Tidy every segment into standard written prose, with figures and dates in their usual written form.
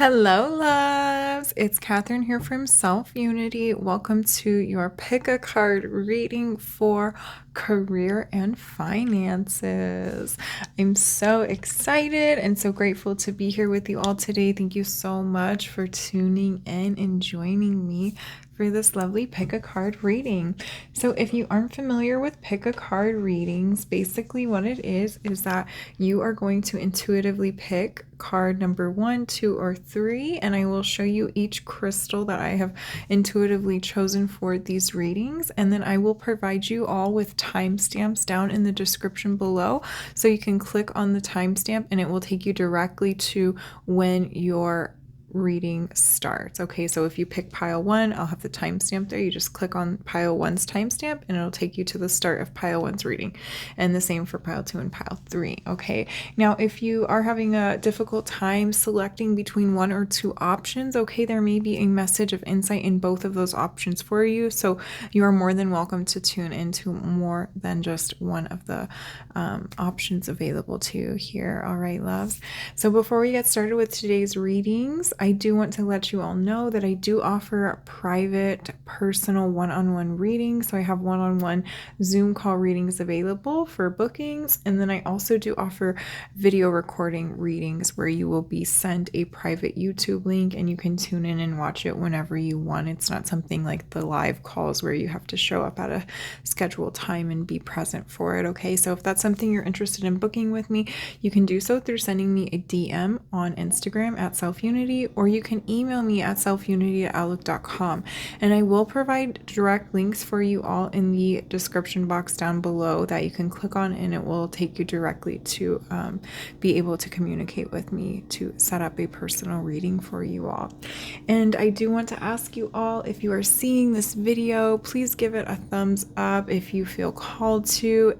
Hello, loves. It's Catherine here from Self-Unity. Welcome to your pick a card reading for career and finances. I'm so excited and so grateful to be here with you all today. Thank you so much for tuning in and joining me for this lovely pick a card reading. So if you aren't familiar with pick a card readings, basically what it is that you are going to intuitively pick card number 1, 2, or 3, and I will show you each crystal that I have intuitively chosen for these readings, and then I will provide you all with timestamps down in the description below, so you can click on the timestamp and it will take you directly to when your reading starts. Okay, so if you pick pile 1, I'll have the timestamp there. You just click on pile 1's timestamp and it'll take you to the start of pile 1's reading, and the same for pile 2 and pile 3. Okay, now if you are having a difficult time selecting between 1 or 2 options, okay, there may be a message of insight in both of those options for you, so you are more than welcome to tune into more than just one of the options available to you here. All right, loves. So before we get started with today's readings, I do want to let you all know that I do offer private, personal one-on-one readings. So I have one-on-one Zoom call readings available for bookings. And then I also do offer video recording readings where you will be sent a private YouTube link and you can tune in and watch it whenever you want. It's not something like the live calls where you have to show up at a scheduled time and be present for it. Okay, so if that's something you're interested in booking with me, you can do so through sending me a DM on Instagram at selfunity, or you can email me at selfunity@outlook.com, and I will provide direct links for you all in the description box down below that you can click on, and it will take you directly to be able to communicate with me to set up a personal reading for you all. And I do want to ask you all, if you are seeing this video, please give it a thumbs up if you feel called to.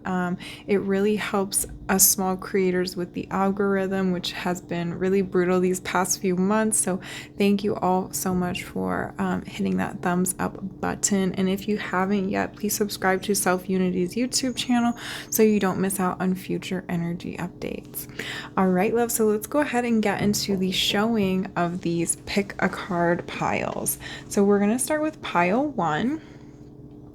It really helps us small creators with the algorithm, which has been really brutal these past few months. So thank you all so much for hitting that thumbs up button. And if you haven't yet, please subscribe to Self Unity's YouTube channel so you don't miss out on future energy updates. All right, love. So let's go ahead and get into the showing of these pick a card piles. So we're going to start with pile 1.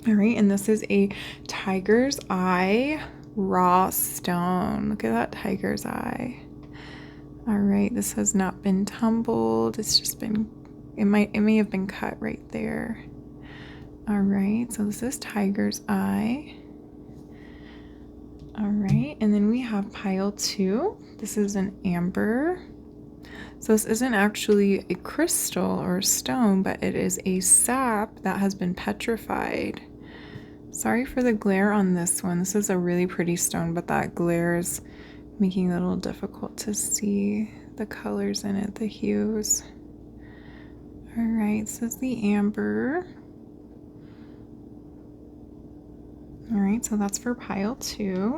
All right, and this is a tiger's eye raw stone. Look at that tiger's eye. All right, this has not been tumbled. It's just been, it may have been cut right there. All right, so this is tiger's eye. All right, and then we have pile 2. This is an amber. So this isn't actually a crystal or a stone, but it is a sap that has been petrified. Sorry for the glare on this one. This is a really pretty stone, but that glare is making it a little difficult to see the colors in it, the hues. All right, this is the amber. All right, so that's for pile 2.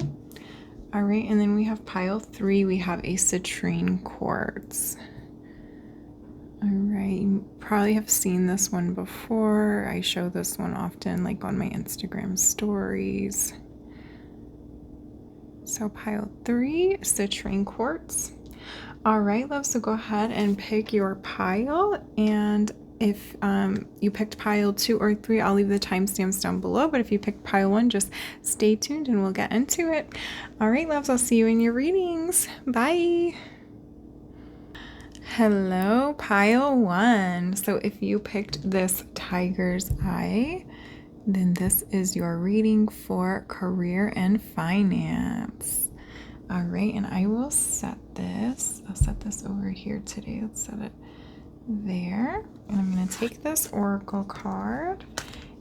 All right, and then we have pile 3. We have a citrine quartz. All right, you probably have seen this one before. I show this one often, like on my Instagram stories. So pile 3, citrine quartz. All right, love, so go ahead and pick your pile, and if you picked pile 2 or 3, I'll leave the timestamps down below, but if you picked pile 1, just stay tuned and we'll get into it. All right, loves, I'll see you in your readings. Bye. Hello, pile 1. So if you picked this tiger's eye, then this is your reading for career and finance. All right, and I will set this. I'll set this over here today. Let's set it there. And I'm going to take this oracle card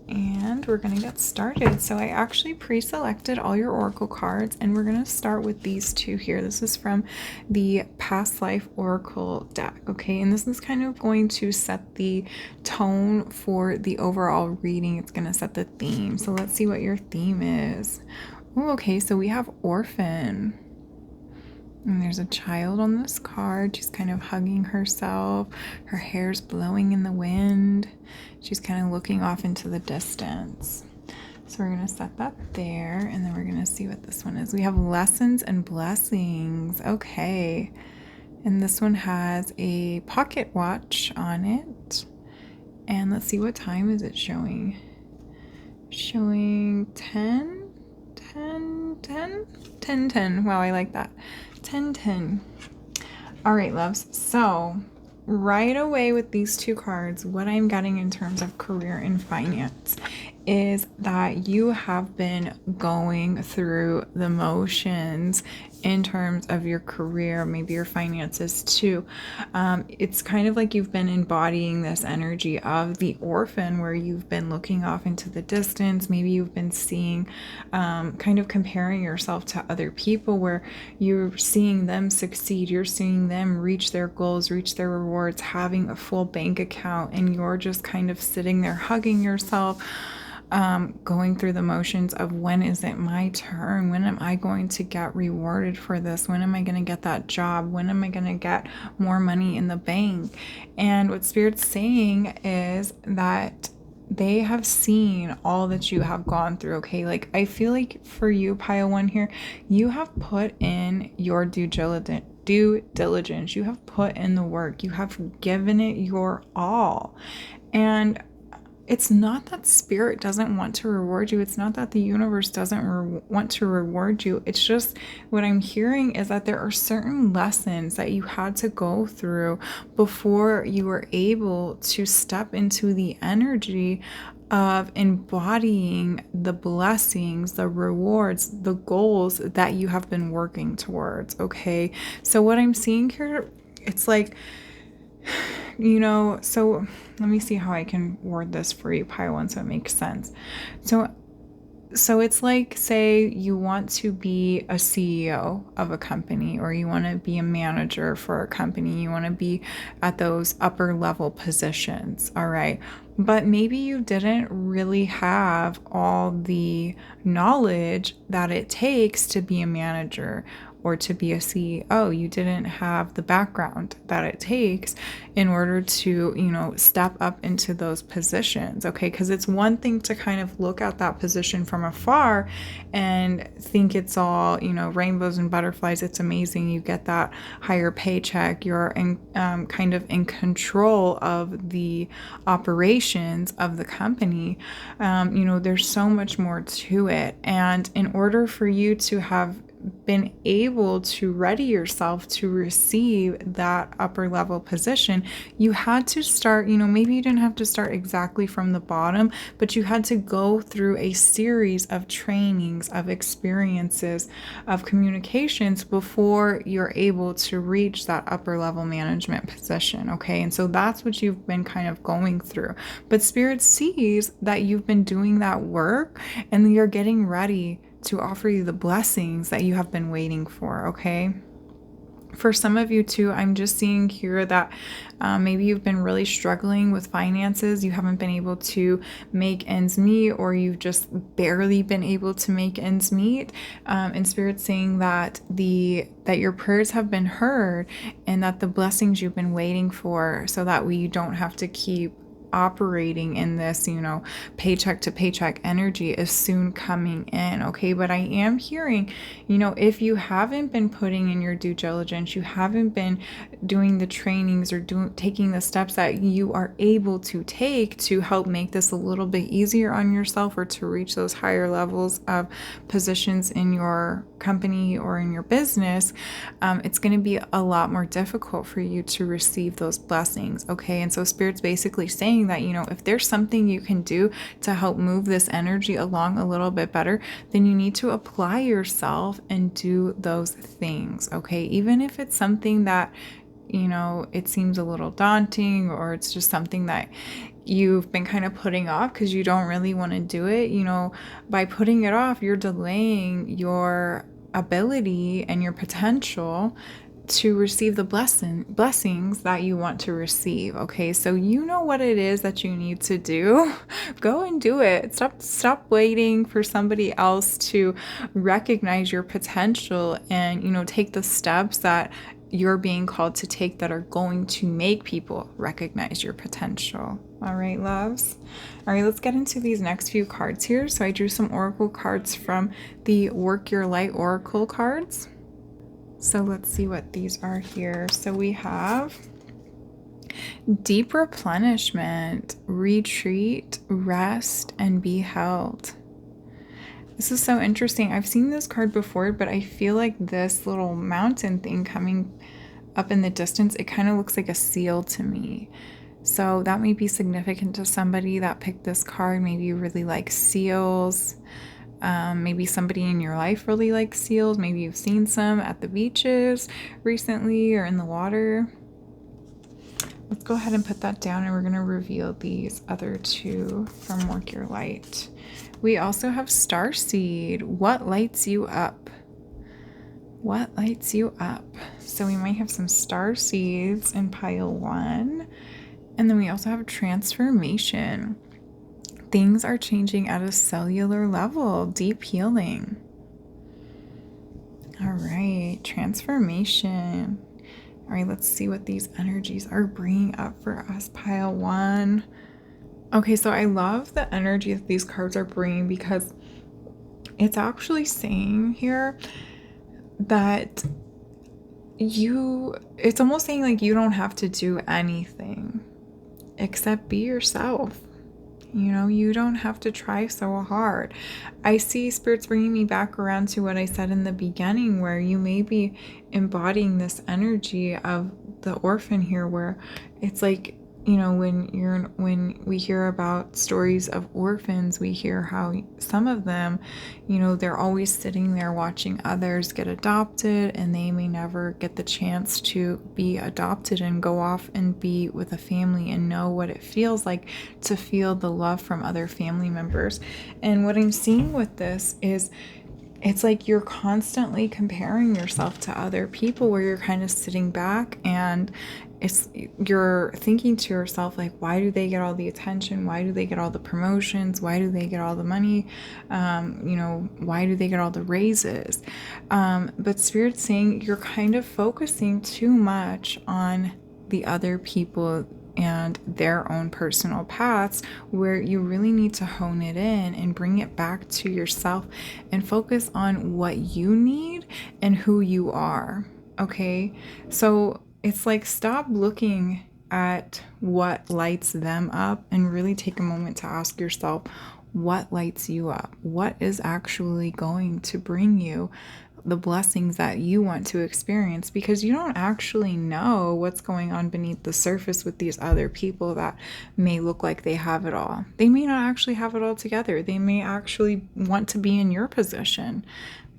and we're going to get started. So I actually pre-selected all your oracle cards, and we're going to start with these 2 here. This is from the past life oracle deck. Okay, and this is kind of going to set the tone for the overall reading. It's going to set the theme. So let's see what your theme is. Oh, okay, so we have orphan. And there's a child on this card. She's kind of hugging herself. Her hair's blowing in the wind. She's kind of looking off into the distance. So we're going to set that there, and then we're going to see what this one is. We have lessons and blessings. Okay. And this one has a pocket watch on it. And let's see, what time is it showing? Showing 10, 10, 10, 10, 10. Wow, I like that. 10, 10. All right, loves. So right away with these two cards, what I'm getting in terms of career and finance is that you have been going through the motions in terms of your career, maybe your finances too. It's kind of like you've been embodying this energy of the orphan, where you've been looking off into the distance. Maybe you've been seeing, kind of comparing yourself to other people, where you're seeing them succeed, you're seeing them reach their goals, reach their rewards, having a full bank account, and you're just kind of sitting there hugging yourself, going through the motions of, when is it my turn? When am I going to get rewarded for this? When am I going to get that job? When am I going to get more money in the bank? And what Spirit's saying is that they have seen all that you have gone through, okay? Like, I feel like for you, Pile 1 here, you have put in your due diligence. You have put in the work. You have given it your all. And it's not that Spirit doesn't want to reward you. It's not that the universe doesn't want to reward you. It's just, what I'm hearing is that there are certain lessons that you had to go through before you were able to step into the energy of embodying the blessings, the rewards, the goals that you have been working towards, okay? So what I'm seeing here, it's like, so let me see how I can word this for you, Pi 1, so it makes sense. So it's like, say you want to be a CEO of a company, or you want to be a manager for a company, you want to be at those upper level positions, all right? But maybe you didn't really have all the knowledge that it takes to be a manager or to be a CEO. You didn't have the background that it takes in order to, step up into those positions, okay? Because it's one thing to kind of look at that position from afar and think it's all, rainbows and butterflies. It's amazing. You get that higher paycheck. You're kind of in control of the operations of the company. There's so much more to it. And in order for you to have been able to ready yourself to receive that upper level position, you had to start, maybe you didn't have to start exactly from the bottom, but you had to go through a series of trainings, of experiences, of communications before you're able to reach that upper level management position, okay? And so that's what you've been kind of going through. But Spirit sees that you've been doing that work, and you're getting ready to offer you the blessings that you have been waiting for, okay? For some of you too, I'm just seeing here that maybe you've been really struggling with finances. You haven't been able to make ends meet, or you've just barely been able to make ends meet. And Spirit's saying that your prayers have been heard, and that the blessings you've been waiting for, so that way you don't have to keep operating in this, paycheck to paycheck energy, is soon coming in, okay? But I am hearing, if you haven't been putting in your due diligence, you haven't been doing the trainings or taking the steps that you are able to take to help make this a little bit easier on yourself, or to reach those higher levels of positions in your company or in your business, it's going to be a lot more difficult for you to receive those blessings, okay? And so Spirit's basically saying that, if there's something you can do to help move this energy along a little bit better, then you need to apply yourself and do those things, okay? Even if it's something that, it seems a little daunting, or it's just something that you've been kind of putting off because you don't really want to do it, by putting it off, you're delaying your ability and your potential to receive the blessings that you want to receive, okay? So you know what it is that you need to do. Go and do it. Stop waiting for somebody else to recognize your potential, and take the steps that you're being called to take, that are going to make people recognize your potential. All right, loves. All right, let's get into these next few cards here. So I drew some oracle cards from the Work Your Light oracle cards. So let's see what these are here. So we have deep replenishment, retreat, rest, and be held. This is so interesting. I've seen this card before, but I feel like this little mountain thing coming up in the distance, it kind of looks like a seal to me. So that may be significant to somebody that picked this card. Maybe you really like seals. Maybe somebody in your life really likes seals. Maybe you've seen some at the beaches recently or in the water. Let's go ahead and put that down, and we're going to reveal these other two from Work Your Light. We also have Starseed. What lights you up? What lights you up? So we might have some star seeds in pile 1. And then we also have transformation. Things are changing at a cellular level. Deep healing. All right, transformation. All right, let's see what these energies are bringing up for us, pile 1. Okay, so I love the energy that these cards are bringing, because it's actually saying here that it's almost saying like you don't have to do anything except be yourself. You know, you don't have to try so hard. I see spirits bringing me back around to what I said in the beginning, where you may be embodying this energy of the orphan here, where it's like, you know, when we hear about stories of orphans, we hear how some of them, you know, they're always sitting there watching others get adopted, and they may never get the chance to be adopted and go off and be with a family and know what it feels like to feel the love from other family members. And what I'm seeing with this is, it's like you're constantly comparing yourself to other people, where you're kind of sitting back and you're thinking to yourself, like, why do they get all the attention? Why do they get all the promotions? Why do they get all the money? You know, why do they get all the raises? But Spirit's saying you're kind of focusing too much on the other people and their own personal paths, where you really need to hone it in and bring it back to yourself and focus on what you need and who you are. Okay, so it's like, stop looking at what lights them up and really take a moment to ask yourself, what lights you up? What is actually going to bring you the blessings that you want to experience? Because you don't actually know what's going on beneath the surface with these other people that may look like they have it all. They may not actually have it all together. They may actually want to be in your position.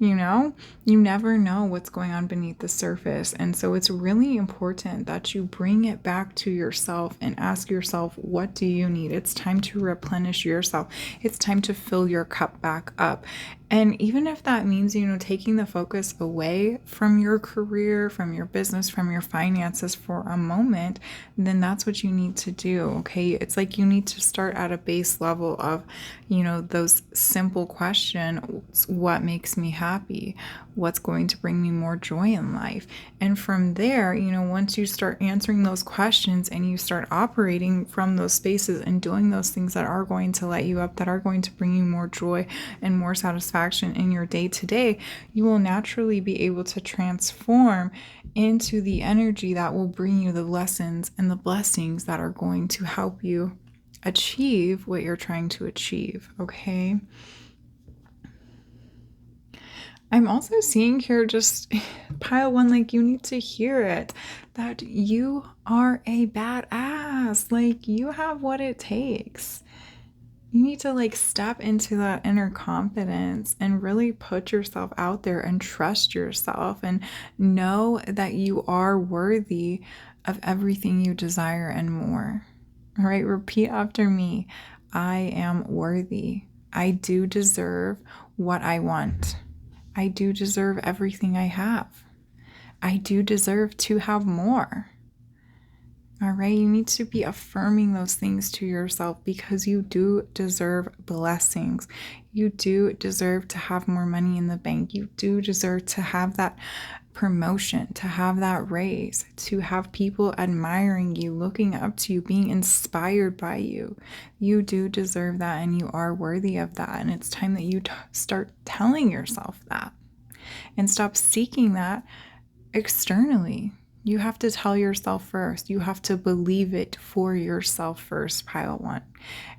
You know, you never know what's going on beneath the surface. And so it's really important that you bring it back to yourself and ask yourself, what do you need? It's time to replenish yourself. It's time to fill your cup back up. And even if that means, you know, taking the focus away from your career, from your business, from your finances for a moment, then that's what you need to do. Okay. It's like you need to start at a base level of, you know, those simple questions: what makes me happy? What's going to bring me more joy in life? And from there, you know, once you start answering those questions and you start operating from those spaces and doing those things that are going to light you up, that are going to bring you more joy and more satisfaction in your day to day, you will naturally be able to transform into the energy that will bring you the lessons and the blessings that are going to help you achieve what you're trying to achieve. Okay. I'm also seeing here, just pile 1, like, you need to hear it, that you are a badass. Like, you have what it takes. You need to, like, step into that inner confidence and really put yourself out there and trust yourself and know that you are worthy of everything you desire and more. All right, repeat after me. I am worthy. I do deserve what I want. I do deserve everything I have. I do deserve to have more. All right, you need to be affirming those things to yourself, because you do deserve blessings. You do deserve to have more money in the bank. You do deserve to have that promotion, to have that raise, to have people admiring you, looking up to you, being inspired by you. You do deserve that, and you are worthy of that. And it's time that you start telling yourself that and stop seeking that externally. You have to tell yourself first. You have to believe it for yourself first, pile one.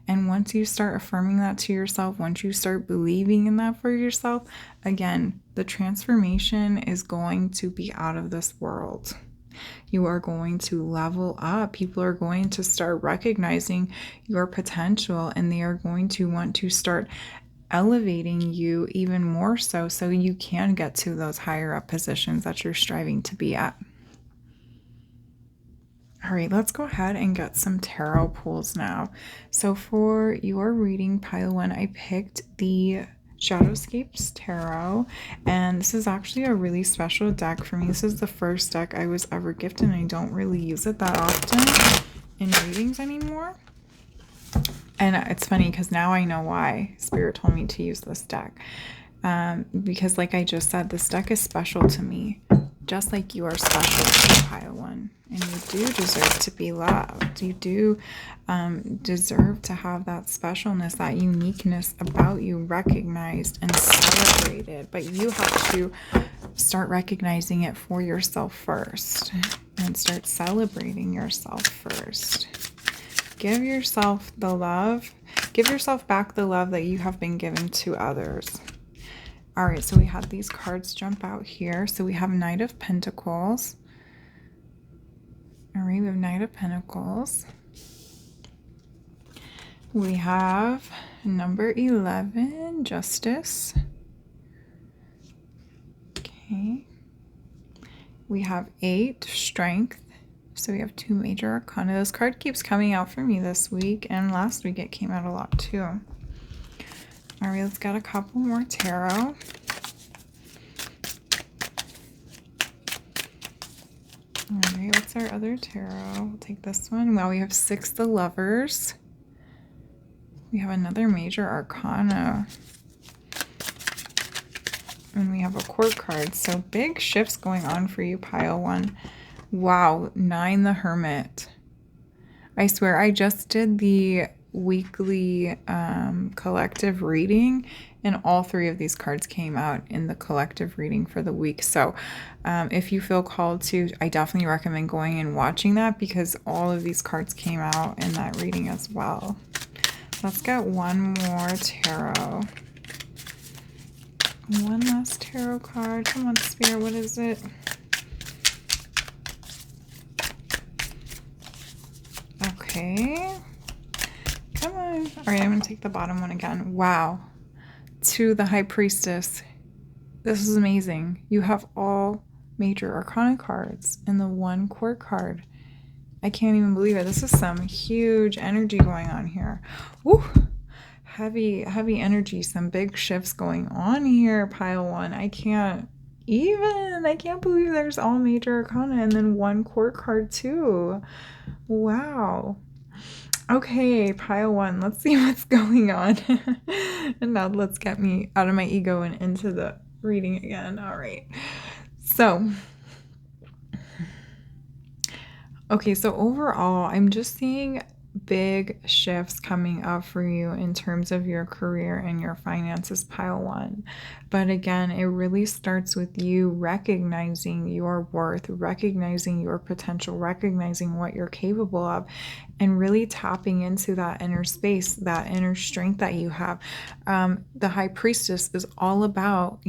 And once you start affirming that to yourself, once you start believing in that for yourself, again, the transformation is going to be out of this world. You are going to level up. People are going to start recognizing your potential, and they are going to want to start elevating you even more so you can get to those higher up positions that you're striving to be at. All right, let's go ahead and get some tarot pulls now. So for your reading, pile one, I picked the Shadowscapes Tarot, and this is actually a really special deck for me. This is the first deck I was ever gifted, and I don't really use it that often in readings anymore. And it's funny because now I know why Spirit told me to use this deck. Because like I just said, this deck is special to me, just like you are special to pile one. And you do deserve to be loved. You do deserve to have that specialness, that uniqueness about you recognized and celebrated. But you have to start recognizing it for yourself first and start celebrating yourself first. Give yourself the love. Give yourself back the love that you have been given to others. All right, so we had these cards jump out here. So we have Knight of Pentacles. All right, we have Knight of Pentacles. We have number 11, Justice. Okay. We have 8, Strength. So we have 2 major arcana. This card keeps coming out for me this week, and last week it came out a lot too. All right, let's get a couple more tarot. All right, what's our other tarot? We'll take this one. Wow, we have 6, the Lovers. We have another major arcana. And we have a court card. So big shifts going on for you, pile one. Wow, 9, the Hermit. I swear, I just did the weekly collective reading, and all 3 of these cards came out in the collective reading for the week. So if you feel called to, I definitely recommend going and watching that, because all of these cards came out in that reading as well. Let's get one more tarot. One last tarot card. Come on, Spirit, what is it? Okay. Come on. All right, I'm going to take the bottom one again. Wow. To the High Priestess. This is amazing. You have all major arcana cards in the one court card. I can't even believe it. This is some huge energy going on here. Woo! Heavy energy. Some big shifts going on here, pile one. I can't believe there's all major arcana and then one court card too. Wow. Okay, pile one. Let's see what's going on. And now let's get me out of my ego and into the reading again. All right. So, okay, so overall, I'm just seeing big shifts coming up for you in terms of your career and your finances, pile one. But again, it really starts with you recognizing your worth, recognizing your potential, recognizing what you're capable of, and really tapping into that inner space, that inner strength that you have. The High Priestess is all about,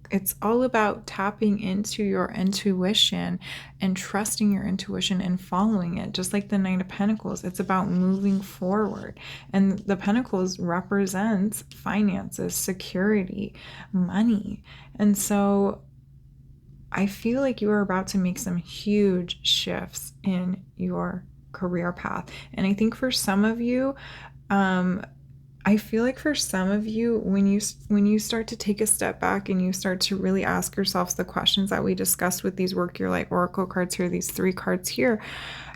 it's all about tapping into your intuition and trusting your intuition and following it. Just like the Knight of Pentacles, it's about moving forward. And the Pentacles represents finances, security, money. And so I feel like you are about to make some huge shifts in your career path. And I think for some of you, I feel like for some of you, when you start to take a step back and you start to really ask yourselves the questions that we discussed with these Work Your Light Oracle cards here, these 3 cards here,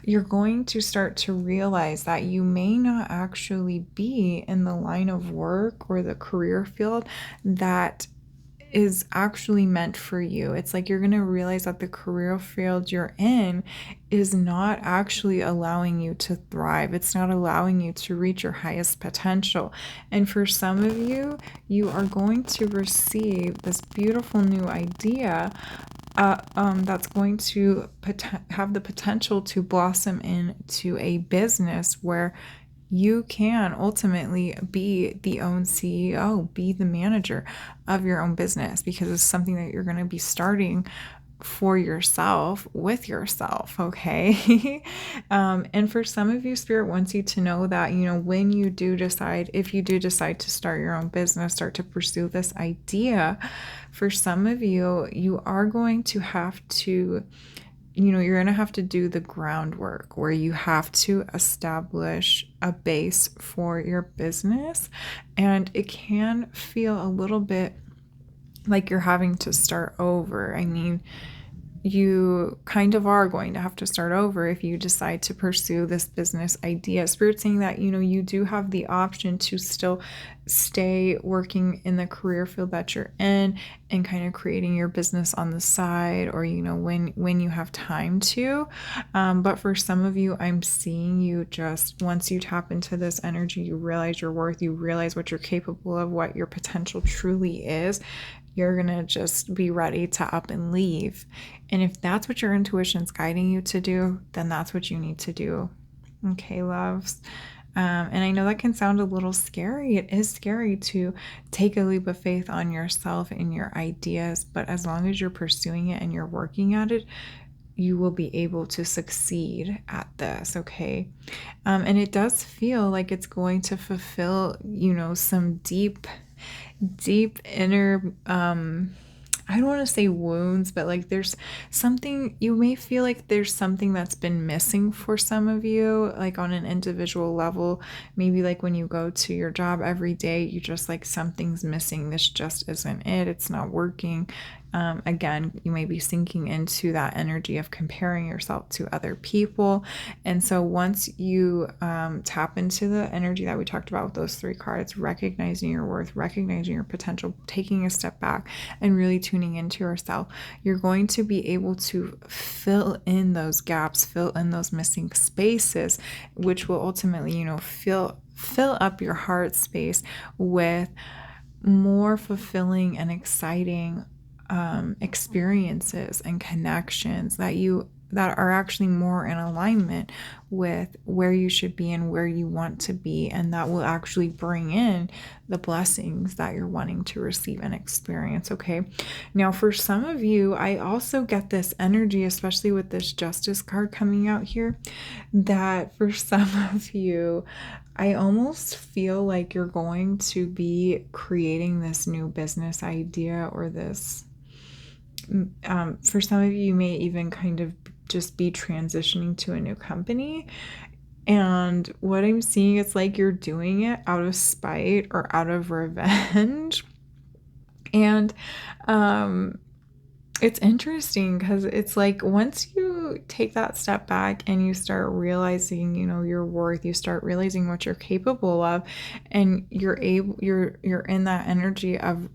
you're going to start to realize that you may not actually be in the line of work or the career field that is actually meant for you. It's like you're going to realize that the career field you're in is not actually allowing you to thrive. It's not allowing you to reach your highest potential. And for some of you, you are going to receive this beautiful new idea that's going to have the potential to blossom into a business where you can ultimately be the own CEO, be the manager of your own business, because it's something that you're going to be starting for yourself, with yourself, okay? And for some of you, Spirit wants you to know that, when you do decide, if you do decide to start your own business, start to pursue this idea, for some of you, you are going to have to, you're going to have to do the groundwork where you have to establish a base for your business. And it can feel a little bit like you're having to start over. I mean, you kind of are going to have to start over if you decide to pursue this business idea. Spirit saying that, you do have the option to still stay working in the career field that you're in and kind of creating your business on the side, or, when you have time to. But for some of you, I'm seeing you just, once you tap into this energy, you realize your worth, you realize what you're capable of, what your potential truly is. You're going to just be ready to up and leave. And if that's what your intuition's guiding you to do, then that's what you need to do. Okay, loves. And I know that can sound a little scary. It is scary to take a leap of faith on yourself and your ideas, but as long as you're pursuing it and you're working at it, you will be able to succeed at this, okay? And it does feel like it's going to fulfill, some deep inner, I don't want to say wounds, but like there's something, you may feel like there's something that's been missing for some of you, like on an individual level. Maybe like when you go to your job every day, you just like, something's missing. This just isn't it. It's not working. Again, you may be sinking into that energy of comparing yourself to other people. And so once you tap into the energy that we talked about with those 3 cards, recognizing your worth, recognizing your potential, taking a step back and really tuning into yourself, you're going to be able to fill in those gaps, fill in those missing spaces, which will ultimately, fill up your heart space with more fulfilling and exciting experiences and connections that are actually more in alignment with where you should be and where you want to be, and that will actually bring in the blessings that you're wanting to receive and experience. Okay, now for some of you, I also get this energy, especially with this Justice card coming out here, that for some of you, I almost feel like you're going to be creating this new business idea, or this for some of you, you may even kind of just be transitioning to a new company. And what I'm seeing, it's like you're doing it out of spite or out of revenge. And it's interesting because it's like once you take that step back and you start realizing, your worth, you start realizing what you're capable of, and you're in that energy of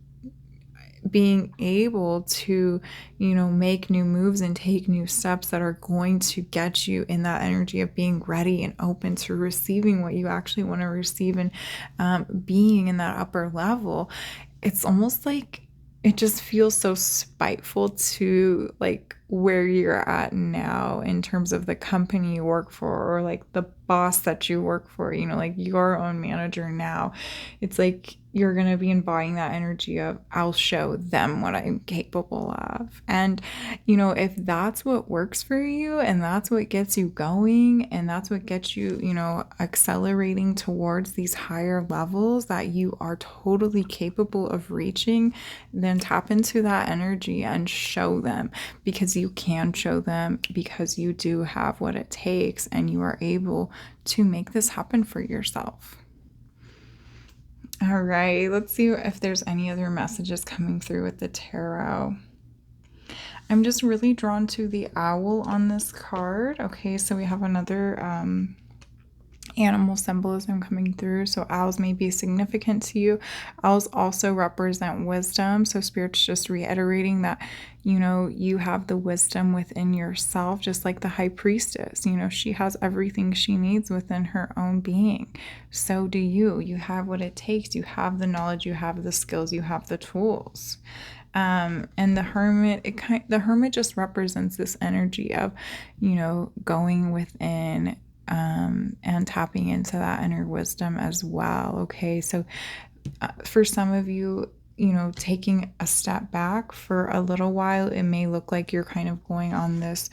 being able to, make new moves and take new steps that are going to get you in that energy of being ready and open to receiving what you actually want to receive, and being in that upper level. It's almost like it just feels so spiteful to like where you're at now in terms of the company you work for, or like the boss that you work for, like your own manager now. It's like you're going to be embodying that energy of, I'll show them what I'm capable of. And, if that's what works for you, and that's what gets you going, and that's what gets you, accelerating towards these higher levels that you are totally capable of reaching, then tap into that energy and show them, because you can show them, because you do have what it takes, and you are able to make this happen for yourself. All right, let's see if there's any other messages coming through with the tarot. I'm just really drawn to the owl on this card. Okay, so we have another animal symbolism coming through. So owls may be significant to you. Owls also represent wisdom. So Spirit's just reiterating that, you have the wisdom within yourself, just like the high priestess. She has everything she needs within her own being. So do you. You have what it takes. You have the knowledge, you have the skills, you have the tools. And the hermit, the hermit just represents this energy of, going within, and tapping into that inner wisdom as well. Okay, so for some of you, taking a step back for a little while, it may look like you're kind of going on this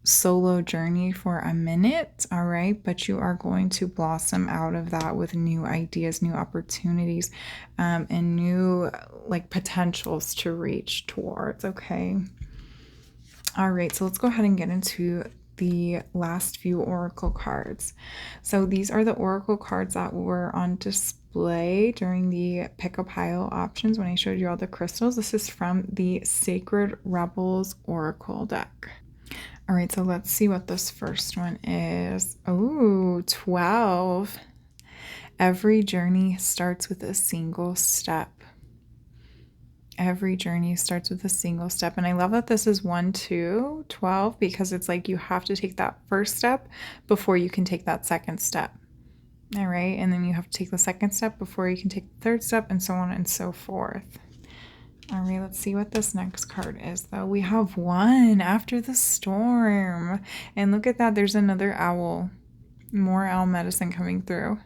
solo journey for a minute, all right? But you are going to blossom out of that with new ideas, new opportunities, and new potentials to reach towards, okay? All right, so let's go ahead and get into the last few oracle cards. So these are the oracle cards that were on display during the pick a pile options when I showed you all the crystals. This is from the Sacred Rebels Oracle deck. All right, so let's see what this first one is. Oh, 12. Every journey starts with a single step. Every journey starts with a single step. And I love that this is 1, 2, 12, because it's like you have to take that first step before you can take that second step. All right, and then you have to take the second step before you can take the third step, and so on and so forth. All right, let's see what this next card is, though. We have 1 after the storm. And look at that. There's another owl. More owl medicine coming through.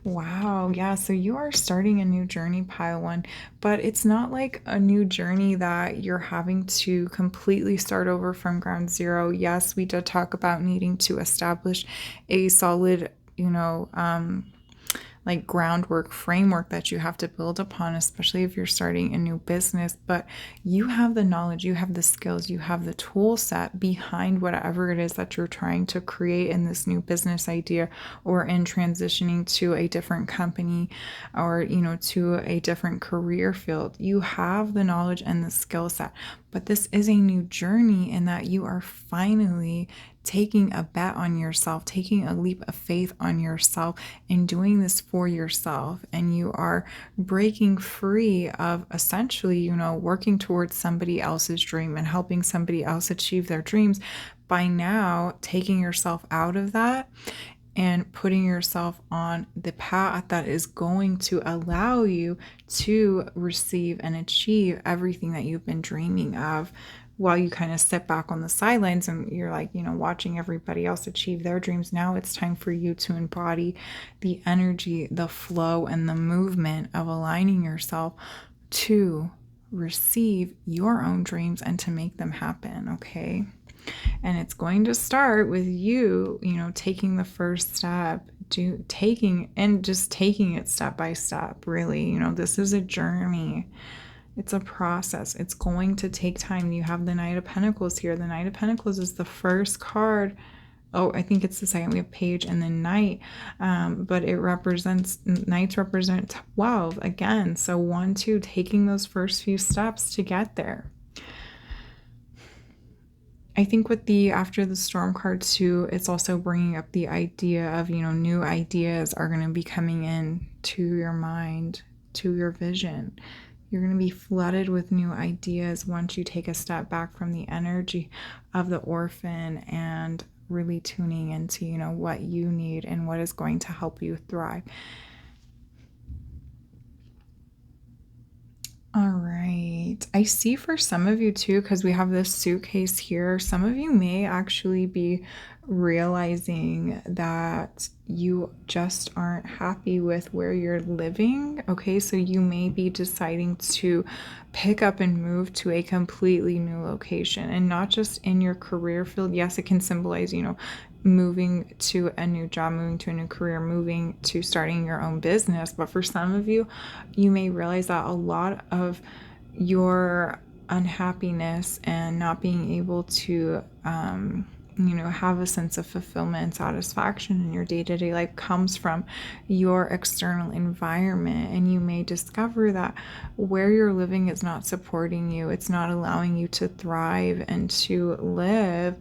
Wow. Yeah. So you are starting a new journey, pile 1, but it's not like a new journey that you're having to completely start over from ground zero. Yes, we did talk about needing to establish a solid, groundwork framework that you have to build upon, especially if you're starting a new business. But you have the knowledge, you have the skills, you have the tool set behind whatever it is that you're trying to create in this new business idea, or in transitioning to a different company, or to a different career field. You have the knowledge and the skill set. But this is a new journey in that you are finally taking a bet on yourself, taking a leap of faith on yourself, and doing this for yourself. And you are breaking free of essentially, working towards somebody else's dream and helping somebody else achieve their dreams by now taking yourself out of that and putting yourself on the path that is going to allow you to receive and achieve everything that you've been dreaming of, while you kind of sit back on the sidelines and you're watching everybody else achieve their dreams. Now it's time for you to embody the energy, the flow, and the movement of aligning yourself to receive your own dreams and to make them happen, okay? And it's going to start with you, taking the first step, taking it step by step, really. This is a journey. It's a process. It's going to take time. You have the Knight of Pentacles here. The Knight of Pentacles is the first card. Oh, I think it's the second. We have Page and then Knight. But Knights represent 12 again. So 1, 2, taking those first few steps to get there. I think with the after the storm card too, it's also bringing up the idea of, new ideas are going to be coming in to your mind, to your vision. You're going to be flooded with new ideas once you take a step back from the energy of the orphan and really tuning into, what you need and what is going to help you thrive. All right. I see for some of you too, because we have this suitcase here, some of you may actually be realizing that you just aren't happy with where you're living. Okay, so you may be deciding to pick up and move to a completely new location, and not just in your career field. Yes, it can symbolize, moving to a new job, moving to a new career, moving to starting your own business. But for some of you, you may realize that a lot of your unhappiness and not being able to have a sense of fulfillment and satisfaction in your day-to-day life comes from your external environment. And you may discover that where you're living is not supporting you. It's not allowing you to thrive and to live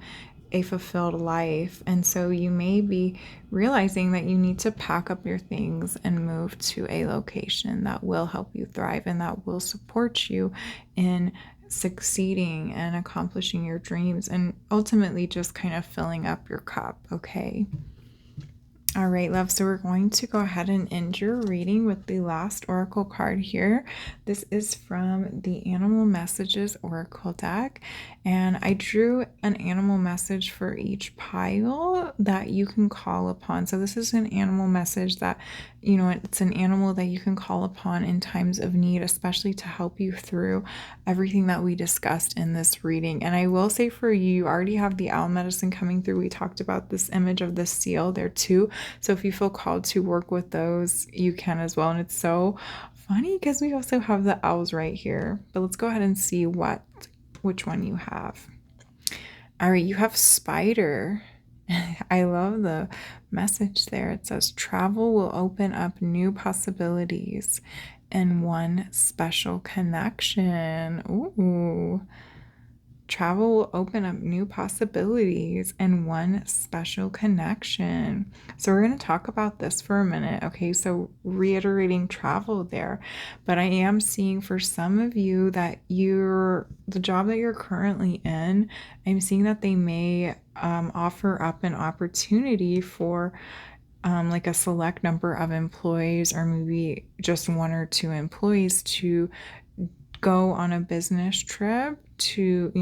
a fulfilled life. And so you may be realizing that you need to pack up your things and move to a location that will help you thrive and that will support you in succeeding and accomplishing your dreams, and ultimately just kind of filling up your cup, okay? All right, love. So we're going to go ahead and end your reading with the last oracle card here. This is from the Animal Messages Oracle deck. And I drew an animal message for each pile that you can call upon. So this is an animal message that, it's an animal that you can call upon in times of need, especially to help you through everything that we discussed in this reading. And I will say for you, you already have the owl medicine coming through. We talked about this image of the seal there too. So if you feel called to work with those, you can as well. And it's so funny because we also have the owls right here. But let's go ahead and see which one you have. All right, you have spider. I love the message there. It says travel will open up new possibilities and one special connection. Ooh. Travel will open up new possibilities and one special connection. So we're going to talk about this for a minute. Okay, so reiterating travel there, but I am seeing for some of you that the job that you're currently in, I'm seeing that they may offer up an opportunity for like a select number of employees, or maybe just one or two employees, to go on a business trip to,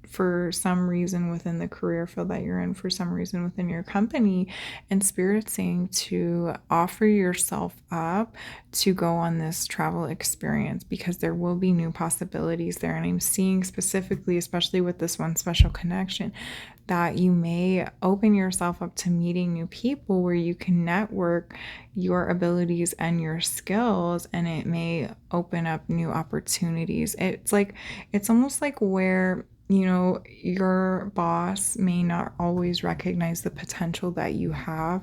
for some reason within the career field that you're in, for some reason within your company, and Spirit saying to offer yourself up to go on this travel experience because there will be new possibilities there. And I'm seeing specifically, especially with this one special connection, that you may open yourself up to meeting new people where you can network your abilities and your skills, and it may open up new opportunities. It's almost like where your boss may not always recognize the potential that you have,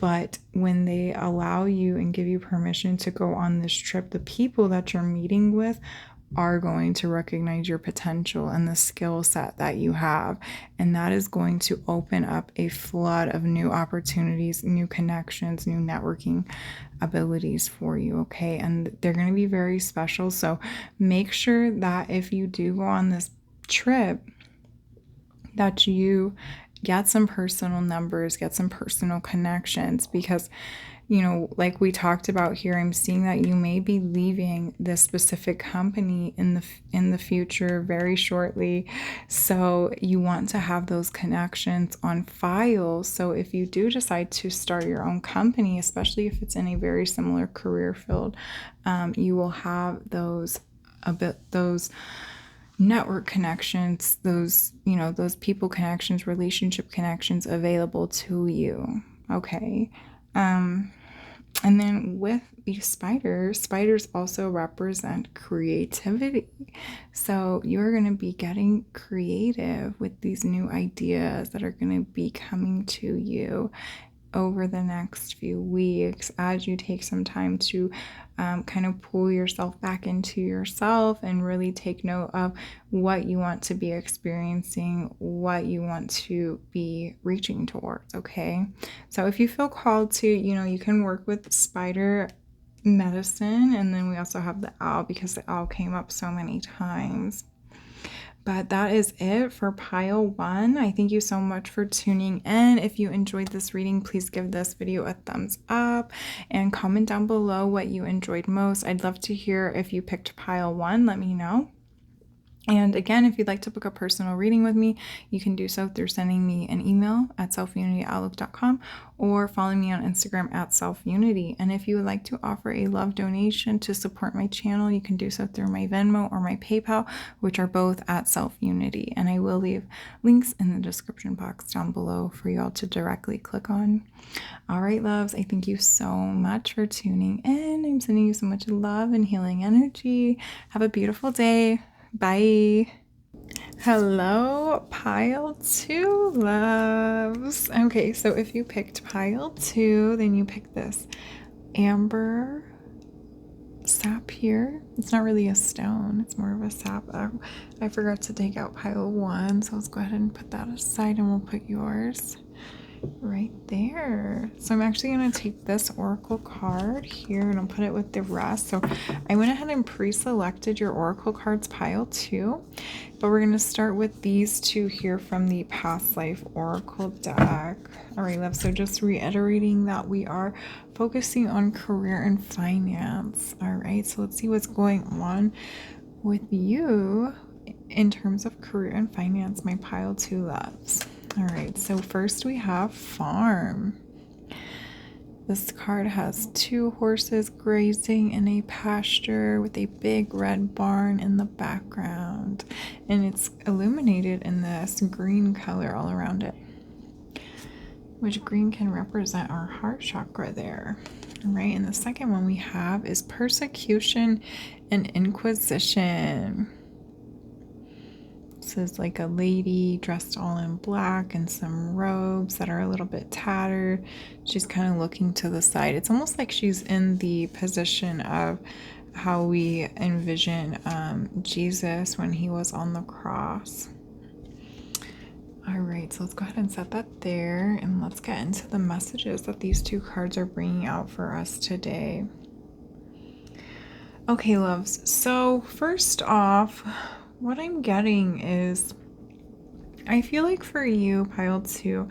but when they allow you and give you permission to go on this trip, the people that you're meeting with are going to recognize your potential and the skill set that you have. And that is going to open up a flood of new opportunities, new connections, new networking abilities for you. Okay. And they're going to be very special. So make sure that if you do go on this trip, that you get some personal numbers, get some personal connections, because like we talked about here, I'm seeing that you may be leaving this specific company in the future very shortly. So you want to have those connections on file. So if you do decide to start your own company, especially if it's in a very similar career field, you will have those network connections, those people connections, relationship connections available to you. Okay. And then with the spiders also represent creativity. So you're going to be getting creative with these new ideas that are going to be coming to you over the next few weeks as you take some time to kind of pull yourself back into yourself and really take note of what you want to be experiencing, what you want to be reaching towards. Okay, so if you feel called to, you can work with spider medicine, and then we also have the owl because the owl came up so many times. But that is it for pile 1. I thank you so much for tuning in. If you enjoyed this reading, please give this video a thumbs up and comment down below what you enjoyed most. I'd love to hear if you picked pile 1. Let me know. And again, if you'd like to book a personal reading with me, you can do so through sending me an email at selfunityoutlook.com or following me on Instagram at selfunity. And if you would like to offer a love donation to support my channel, you can do so through my Venmo or my PayPal, which are both at selfunity. And I will leave links in the description box down below for you all to directly click on. All right, loves, I thank you so much for tuning in. I'm sending you so much love and healing energy. Have a beautiful day. Bye. Hello, pile 2 loves. Okay, so if you picked pile 2, then you pick this amber sap here. It's not really a stone, it's more of a sap. I forgot to take out pile 1, so let's go ahead and put that aside and we'll put yours right there. So I'm actually going to take this oracle card here and I'll put it with the rest. So I went ahead and pre-selected your oracle cards pile 2, but we're going to start with these 2 here from the past life oracle deck. All right, love. So just reiterating that we are focusing on career and finance. All right, so let's see what's going on with you in terms of career and finance, my pile 2 loves. All right, so first we have farm. This card has 2 horses grazing in a pasture with a big red barn in the background, and it's illuminated in this green color all around it, which green can represent our heart chakra there. All right, and the second one we have is persecution and inquisition. This is like a lady dressed all in black and some robes that are a little bit tattered. She's kind of looking to the side. It's almost like she's in the position of how we envision Jesus when he was on the cross. All right, so let's go ahead and set that there, and let's get into the messages that these 2 cards are bringing out for us today. Okay, loves. So first off, what I'm getting is, I feel like for you, pile 2,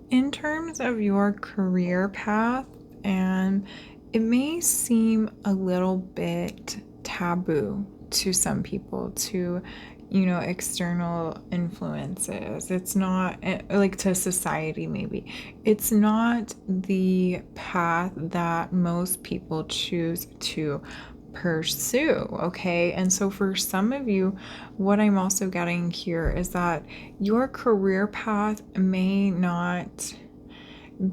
in terms of your career path, and it may seem a little bit taboo to some people, to, external influences. It's not like to society, maybe. It's not the path that most people choose to pursue, okay? And so for some of you, what I'm also getting here is that your career path may not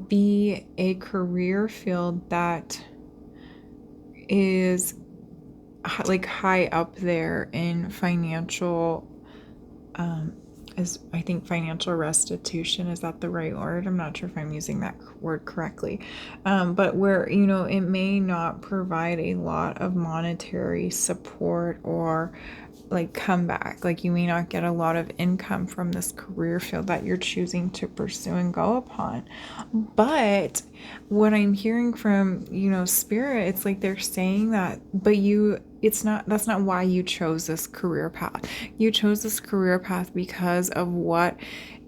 be a career field that is like high up there in financial I think financial restitution, is that the right word? I'm not sure if I'm using that word correctly, but where it may not provide a lot of monetary support or like comeback. Like you may not get a lot of income from this career field that you're choosing to pursue and go upon. But what I'm hearing from spirit, it's like they're saying that, but that's not why you chose this career path. You chose this career path because of what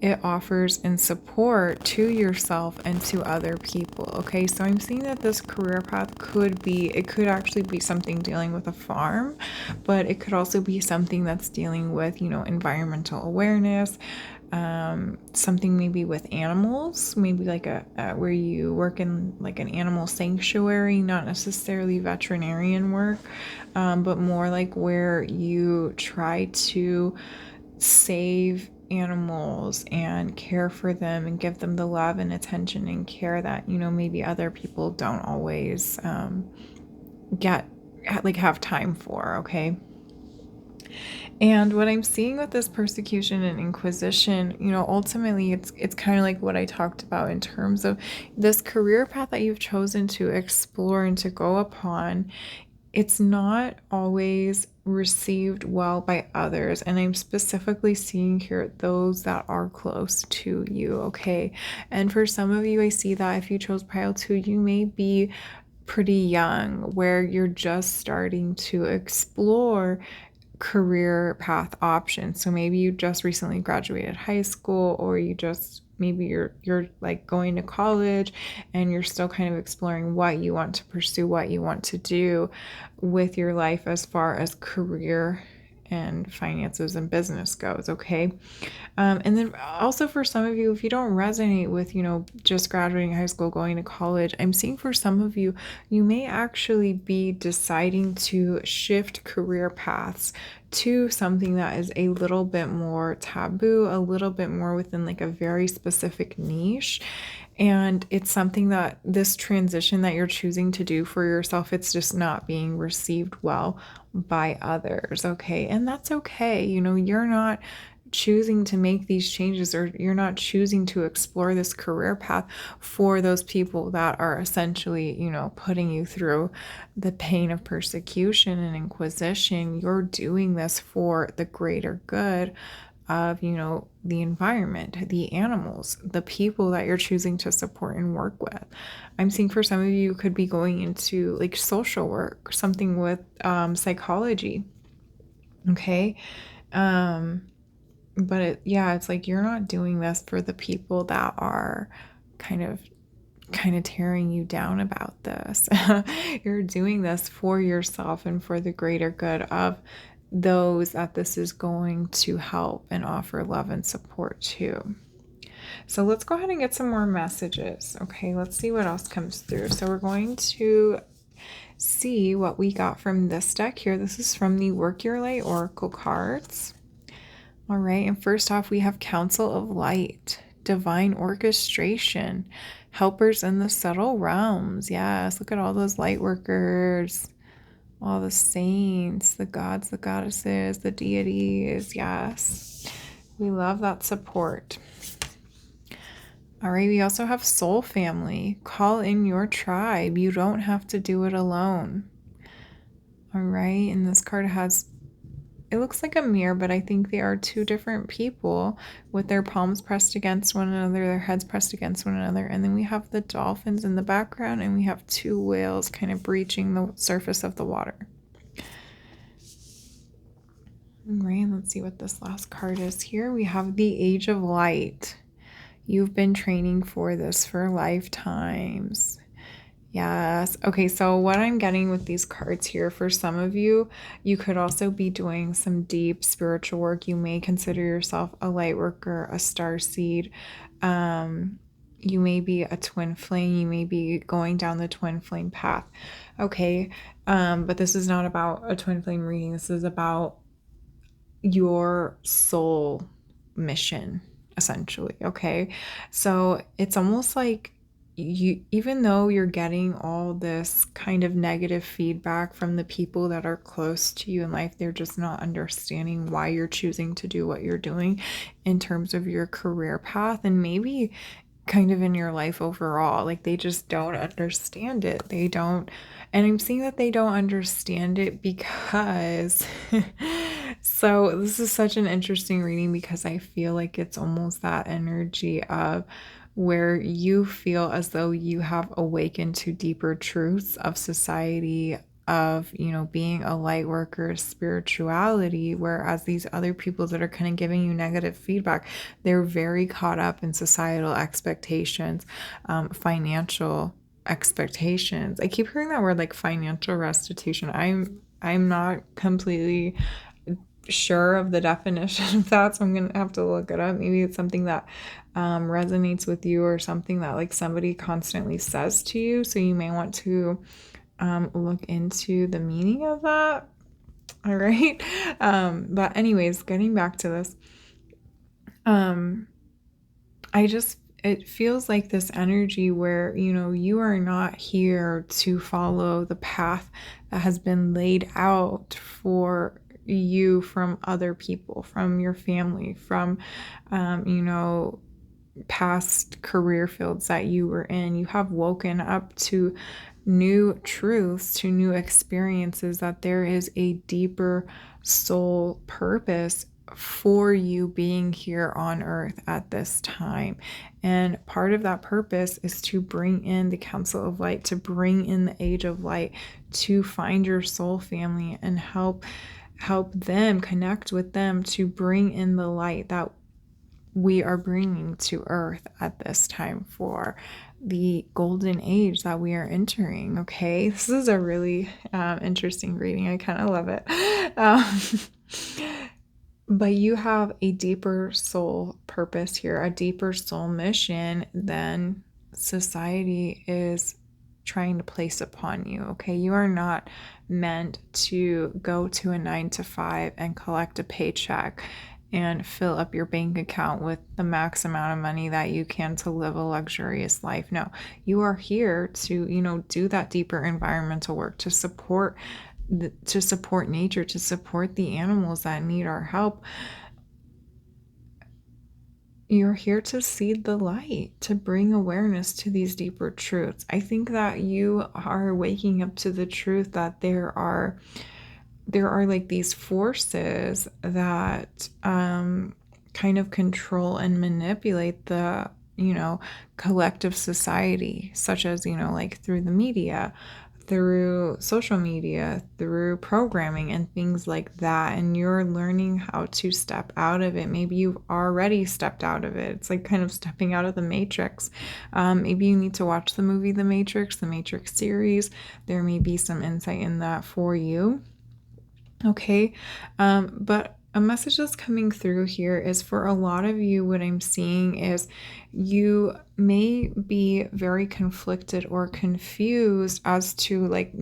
it offers in support to yourself and to other people. Okay, so I'm seeing that this career path could actually be something dealing with a farm, but it could also be something that's dealing with environmental awareness, something maybe with animals, maybe like a where you work in like an animal sanctuary, not necessarily veterinarian work, but more like where you try to save animals and care for them and give them the love and attention and care that maybe other people don't always have time for. Okay. And what I'm seeing with this persecution and inquisition, ultimately it's kind of like what I talked about in terms of this career path that you've chosen to explore and to go upon. It's not always received well by others. And I'm specifically seeing here those that are close to you, okay? And for some of you, I see that if you chose pile 2, you may be pretty young, where you're just starting to explore career path options. So maybe you just recently graduated high school, or maybe you're like going to college and you're still kind of exploring what you want to pursue, what you want to do with your life as far as career and finances and business goes. Okay. And then also for some of you, if you don't resonate with, just graduating high school, going to college, I'm seeing for some of you, you may actually be deciding to shift career paths to something that is a little bit more taboo, a little bit more within like a very specific niche. And it's something that this transition that you're choosing to do for yourself, it's just not being received well by others. Okay. And that's okay. You're not choosing to make these changes, or you're not choosing to explore this career path for those people that are essentially, putting you through the pain of persecution and inquisition. You're doing this for the greater good of, the environment, the animals, the people that you're choosing to support and work with. I'm seeing for some of you could be going into like social work, something with psychology. Okay. But it's like you're not doing this for the people that are kind of tearing you down about this. You're doing this for yourself and for the greater good of those that this is going to help and offer love and support to. So let's go ahead and get some more messages. Okay, let's see what else comes through. So we're going to see what we got from this deck here. This is from the Work Your Light Oracle cards. All right, and first off, we have Council of Light, Divine Orchestration, Helpers in the Subtle Realms. Yes, look at all those light workers, all the saints, the gods, the goddesses, the deities. Yes, we love that support. All right, we also have Soul Family, call in your tribe. You don't have to do it alone. All right, and this card has, it looks like a mirror, but I think they are two different people with their palms pressed against one another, their heads pressed against one another. And then we have the dolphins in the background, and we have two whales kind of breaching the surface of the water. All right, let's see what this last card is here. We have the Age of Light. You've been training for this for lifetimes. Yes. Okay, so what I'm getting with these cards here, for some of you, you could also be doing some deep spiritual work. You may consider yourself a light worker, a star seed. You may be a twin flame. You may be going down the twin flame path. Okay, but this is not about a twin flame reading. This is about your soul mission, essentially. Okay, so it's almost like you, even though you're getting all this kind of negative feedback from the people that are close to you in life, they're just not understanding why you're choosing to do what you're doing in terms of your career path and maybe kind of in your life overall. Like they just don't understand it. They don't, and I'm seeing that they don't understand it because so this is such an interesting reading because I feel like it's almost that energy of where you feel as though you have awakened to deeper truths of society, of, being a light worker, spirituality, whereas these other people that are kind of giving you negative feedback, they're very caught up in societal expectations, financial expectations. I keep hearing that word like financial restitution. I'm not completely sure of the definition of that, so I'm gonna have to look it up. Maybe it's something that resonates with you or something that like somebody constantly says to you, so you may want to look into the meaning of that. All right. But anyways, getting back to this, it feels like this energy where, you are not here to follow the path that has been laid out for you from other people, from your family, from, past career fields that you were in. You have woken up to new truths, to new experiences, that there is a deeper soul purpose for you being here on earth at this time. And part of that purpose is to bring in the Council of Light, to bring in the Age of Light, to find your soul family and help them, connect with them, to bring in the light that we are bringing to earth at this time for the golden age that we are entering. Okay, this is a really interesting reading. I kind of love it. But you have a deeper soul purpose here, a deeper soul mission than society is trying to place upon you. Okay, you are not meant to go to a 9 to 5 and collect a paycheck and fill up your bank account with the max amount of money that you can to live a luxurious life. No, you are here to, do that deeper environmental work, to support nature, to support the animals that need our help. You're here to seed the light, to bring awareness to these deeper truths. I think that you are waking up to the truth that there are like these forces that kind of control and manipulate the, collective society, such as, like through the media, through social media, through programming and things like that. And you're learning how to step out of it. Maybe you've already stepped out of it. It's like kind of stepping out of the Matrix. Maybe you need to watch the movie The Matrix series. There may be some insight in that for you. Okay. But a message that's coming through here is for a lot of you, what I'm seeing is you may be very conflicted or confused as to like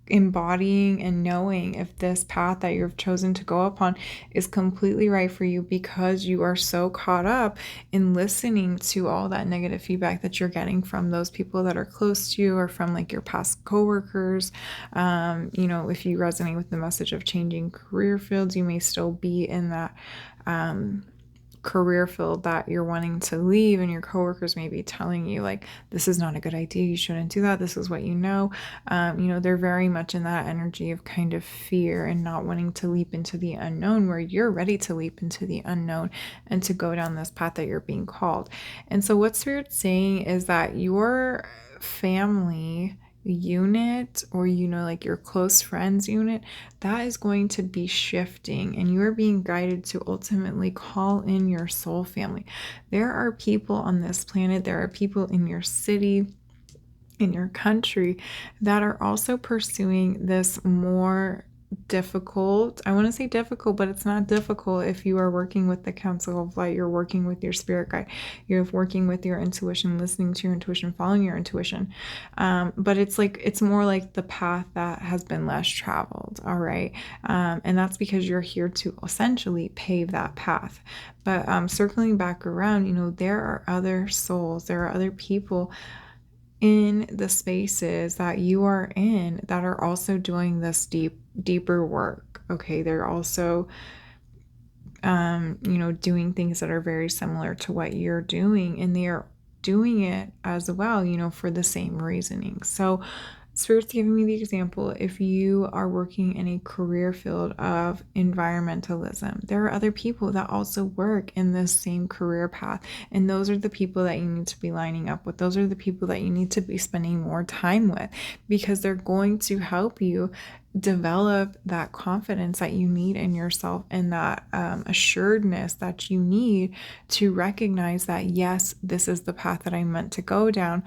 embodying and knowing if this path that you've chosen to go upon is completely right for you, because you are so caught up in listening to all that negative feedback that you're getting from those people that are close to you or from like your past coworkers. If you resonate with the message of changing career fields, you may still be in that career field that you're wanting to leave, and your coworkers may be telling you like, this is not a good idea, you shouldn't do that, this is what you know. They're very much in that energy of kind of fear and not wanting to leap into the unknown, where you're ready to leap into the unknown and to go down this path that you're being called. And so what Spirit's saying is that your family unit, or like your close friends unit, that is going to be shifting, and you are being guided to ultimately call in your soul family. There are people on this planet, there are people in your city, in your country, that are also pursuing this more difficult, I want to say difficult, but it's not difficult if you are working with the Council of Light, you're working with your spirit guide, you're working with your intuition, listening to your intuition, following your intuition. But it's more like the path that has been less traveled, all right? And that's because you're here to essentially pave that path. But circling back around, there are other souls, there are other people in the spaces that you are in that are also doing this deeper work. Okay, they're also doing things that are very similar to what you're doing, and they are doing it as well, for the same reasoning. So Spirit's giving me the example, if you are working in a career field of environmentalism, there are other people that also work in this same career path. And those are the people that you need to be lining up with. Those are the people that you need to be spending more time with, because they're going to help you develop that confidence that you need in yourself, and that assuredness that you need to recognize that, yes, this is the path that I'm meant to go down.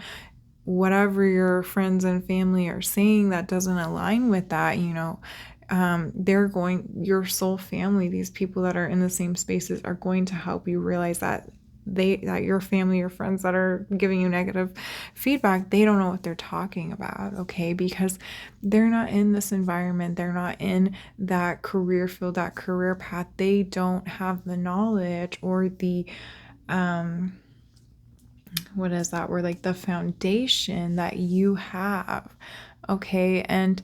Whatever your friends and family are saying that doesn't align with that, your soul family, these people that are in the same spaces, are going to help you realize that your family or friends that are giving you negative feedback, they don't know what they're talking about, okay? Because they're not in this environment, they're not in that career field, that career path. They don't have the knowledge or the what is that word, like the foundation that you have, okay? And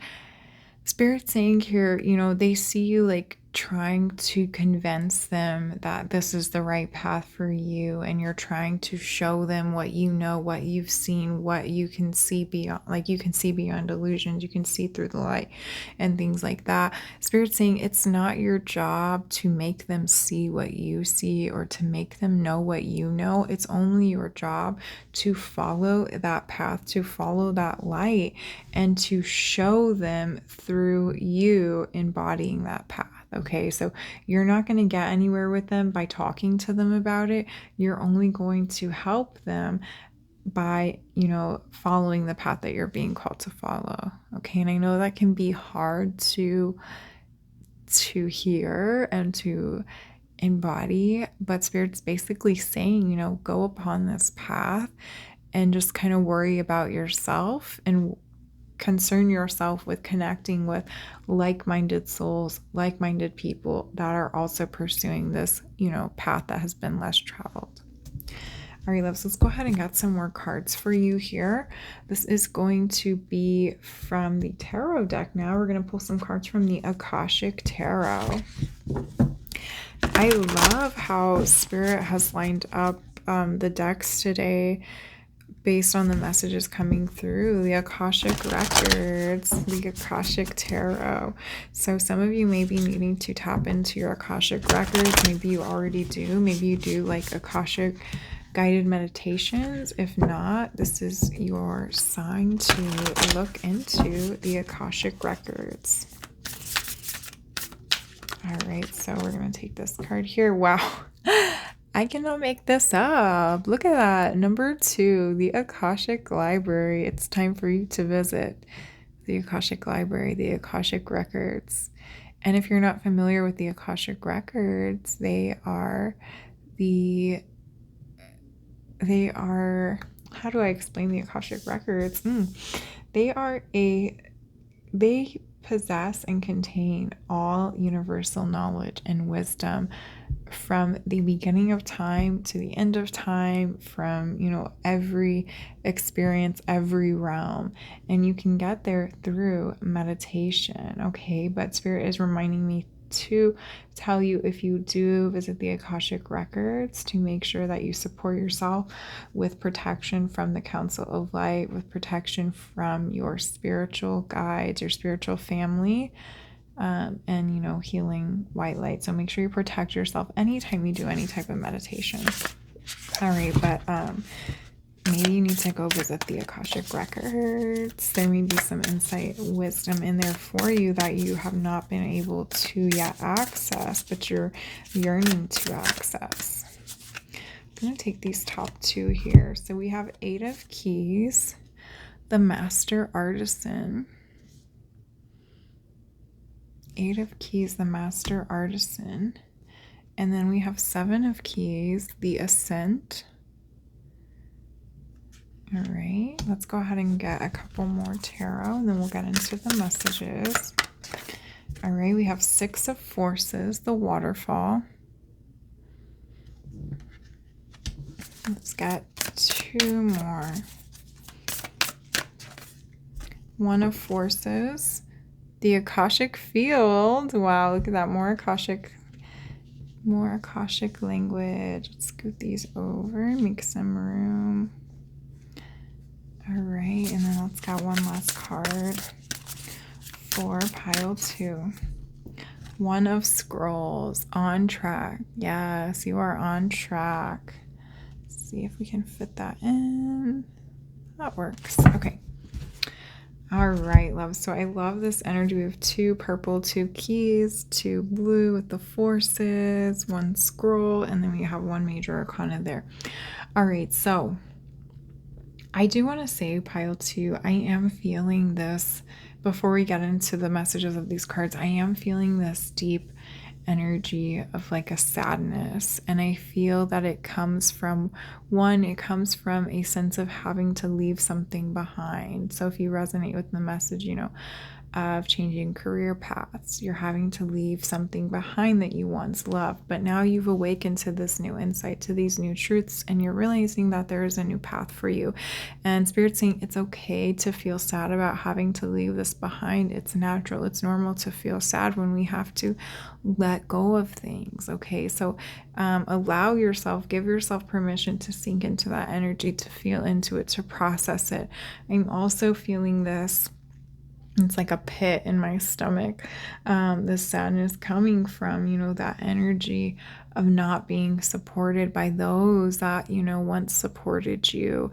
Spirit's saying here, they see you like trying to convince them that this is the right path for you, and you're trying to show them what you know, what you've seen, what you can see beyond, like you can see beyond illusions, you can see through the light and things like that. Spirit's saying it's not your job to make them see what you see or to make them know what you know. It's only your job to follow that path, to follow that light, and to show them through you embodying that path. Okay, so you're not going to get anywhere with them by talking to them about it. You're only going to help them by, following the path that you're being called to follow. Okay, and I know that can be hard to hear and to embody, but Spirit's basically saying, go upon this path and just kind of worry about yourself and concern yourself with connecting with like-minded souls, like-minded people that are also pursuing this, path that has been less traveled. All right, loves, let's go ahead and get some more cards for you here. This is going to be from the tarot deck now. We're going to pull some cards from the Akashic Tarot. I love how Spirit has lined up the decks today. based on the messages coming through, the Akashic Records, the Akashic Tarot. So some of you may be needing to tap into your Akashic Records. Maybe you already do. Maybe you do like Akashic guided meditations. If not, this is your sign to look into the Akashic Records. All right, so we're going to take this card here. Wow. I cannot make this up. Look at that. Number 2, the Akashic Library. It's time for you to visit the Akashic Library, the Akashic Records. And if you're not familiar with the Akashic Records, they are, how do I explain the Akashic Records? They possess and contain all universal knowledge and wisdom from the beginning of time to the end of time, from, every experience, every realm. And you can get there through meditation, okay? But Spirit is reminding me to tell you, if you do visit the Akashic Records, to make sure that you support yourself with protection from the Council of Light, with protection from your spiritual guides, your spiritual family, and healing white light. So make sure you protect yourself anytime you do any type of meditation. All right, but maybe you need to go visit the Akashic Records. There may be some insight, wisdom in there for you that you have not been able to yet access, but you're yearning to access. I'm going to take these top 2 here. So we have 8 of Keys, the Master Artisan. 8 of Keys, the Master Artisan. And then we have 7 of Keys, the Ascent. All right, let's go ahead and get a couple more tarot, and then we'll get into the messages. All right, we have 6 of Forces, the Waterfall. Let's get 2 more. 1 of Forces, the Akashic Field. Wow, look at that. More Akashic language. Let's scoot these over, make some room. All right, and then let's get one last card for pile 2. 1 of Scrolls, on track. Yes, you are on track. Let's see if we can fit that in. That works. Okay. All right, love. So I love this energy. We have 2 purple, 2 keys, 2 blue with the Forces, 1 scroll, and then we have 1 major arcana there. All right, so I do want to say, pile 2, I am feeling this, before we get into the messages of these cards, I am feeling this deep energy of like a sadness. And I feel that it comes from a sense of having to leave something behind. So if you resonate with the message, of changing career paths, you're having to leave something behind that you once loved, but now you've awakened to this new insight, to these new truths, and you're realizing that there is a new path for you. And Spirit's saying it's okay to feel sad about having to leave this behind. It's natural, it's normal to feel sad when we have to let go of things. Okay, so allow yourself, give yourself permission to sink into that energy, to feel into it, to process it. I'm also feeling this, it's like a pit in my stomach, this sadness coming from, that energy of not being supported by those that, once supported you.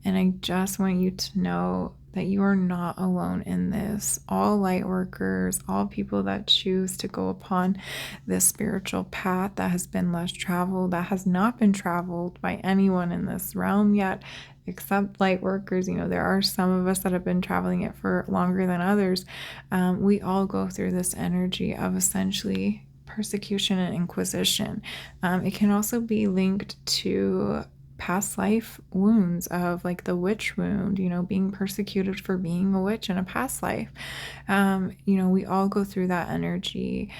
And I just want you to know that you are not alone in this. All light workers, all people that choose to go upon this spiritual path that has been less traveled, that has not been traveled by anyone in this realm yet, except light workers. There are some of us that have been traveling it for longer than others. We all go through this energy of essentially persecution and inquisition. It can also be linked to past life wounds, of like the witch wound, being persecuted for being a witch in a past life. We all go through that energy,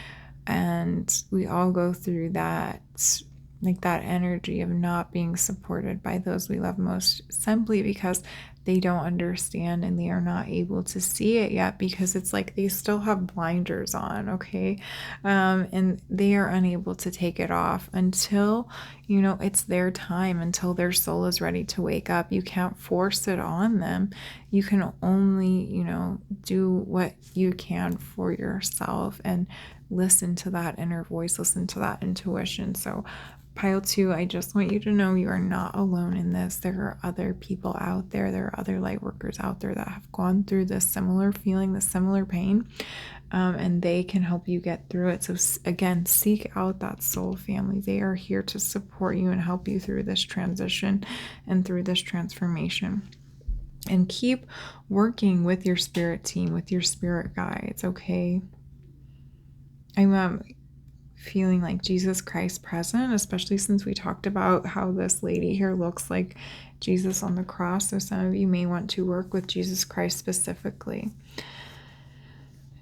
and we all go through that like that energy of not being supported by those we love most, simply because they don't understand and they are not able to see it yet, because it's like they still have blinders on, okay? And they are unable to take it off until, it's their time, until their soul is ready to wake up. You can't force it on them. You can only, do what you can for yourself and listen to that inner voice, listen to that intuition. So Pile 2, I just want you to know you are not alone in this. There are other people out there. There are other light workers out there that have gone through this similar feeling, this similar pain, and they can help you get through it. So again, seek out that soul family. They are here to support you and help you through this transition and through this transformation. And keep working with your spirit team, with your spirit guides, okay? I'm feeling like Jesus Christ present, especially since we talked about how this lady here looks like Jesus on the cross. So some of you may want to work with Jesus Christ specifically,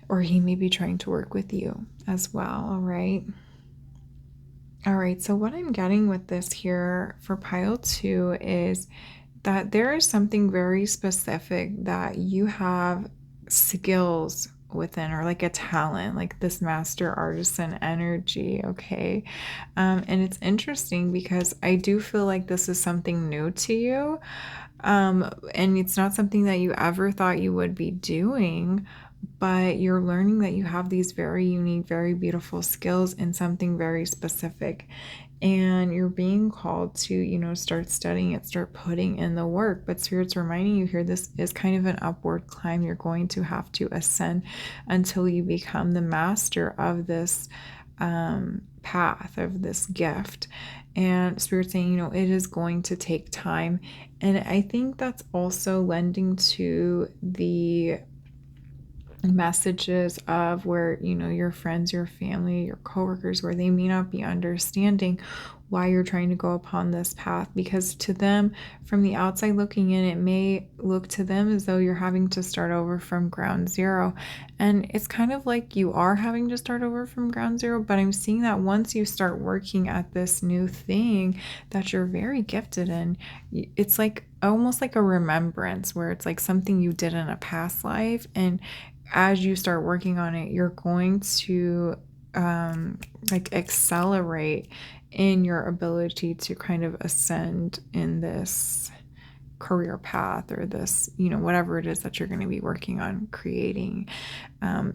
or he may be trying to work with you as well. All right. So what I'm getting with this here for Pile 2 is that there is something very specific that you have skills within, or like a talent, like this master artisan energy, okay? And it's interesting because I do feel like this is something new to you, and it's not something that you ever thought you would be doing, but you're learning that you have these very unique, very beautiful skills in something very specific. And you're being called to, start studying it, start putting in the work. But Spirit's reminding you here, this is kind of an upward climb. You're going to have to ascend until you become the master of this path, of this gift. And Spirit's saying, it is going to take time. And I think that's also lending to the messages of where, your friends, your family, your coworkers, where they may not be understanding why you're trying to go upon this path, because to them, from the outside looking in, it may look to them as though you're having to start over from ground zero. And it's kind of like you are having to start over from ground zero, but I'm seeing that once you start working at this new thing that you're very gifted in, it's like almost like a remembrance, where it's like something you did in a past life, and as you start working on it, you're going to like accelerate in your ability to kind of ascend in this career path, or this, whatever it is that you're going to be working on creating.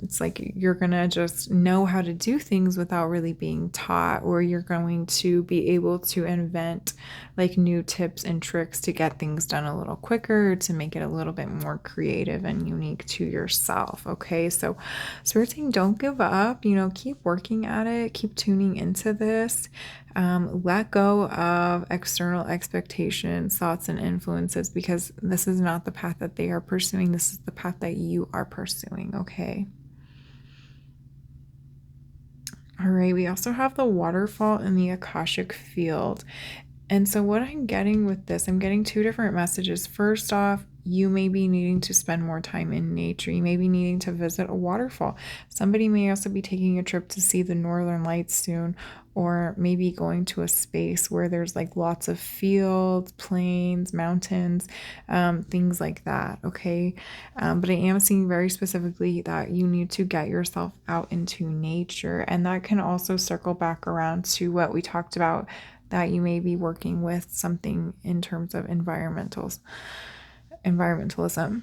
It's like you're going to just know how to do things without really being taught, or you're going to be able to invent like new tips and tricks to get things done a little quicker, to make it a little bit more creative and unique to yourself. Okay, so Spirit's saying don't give up, keep working at it, keep tuning into this. Let go of external expectations, thoughts, and influences, because this is not the path that they are pursuing. This is the path that you are pursuing, okay? All right, we also have the waterfall in the Akashic field. And so what I'm getting with this, I'm getting two different messages. First off, you may be needing to spend more time in nature. You may be needing to visit a waterfall. Somebody may also be taking a trip to see the Northern Lights soon, or maybe going to a space where there's like lots of fields, plains, mountains, things like that, okay? But I am seeing very specifically that you need to get yourself out into nature, and that can also circle back around to what we talked about, that you may be working with something in terms of environmentalism.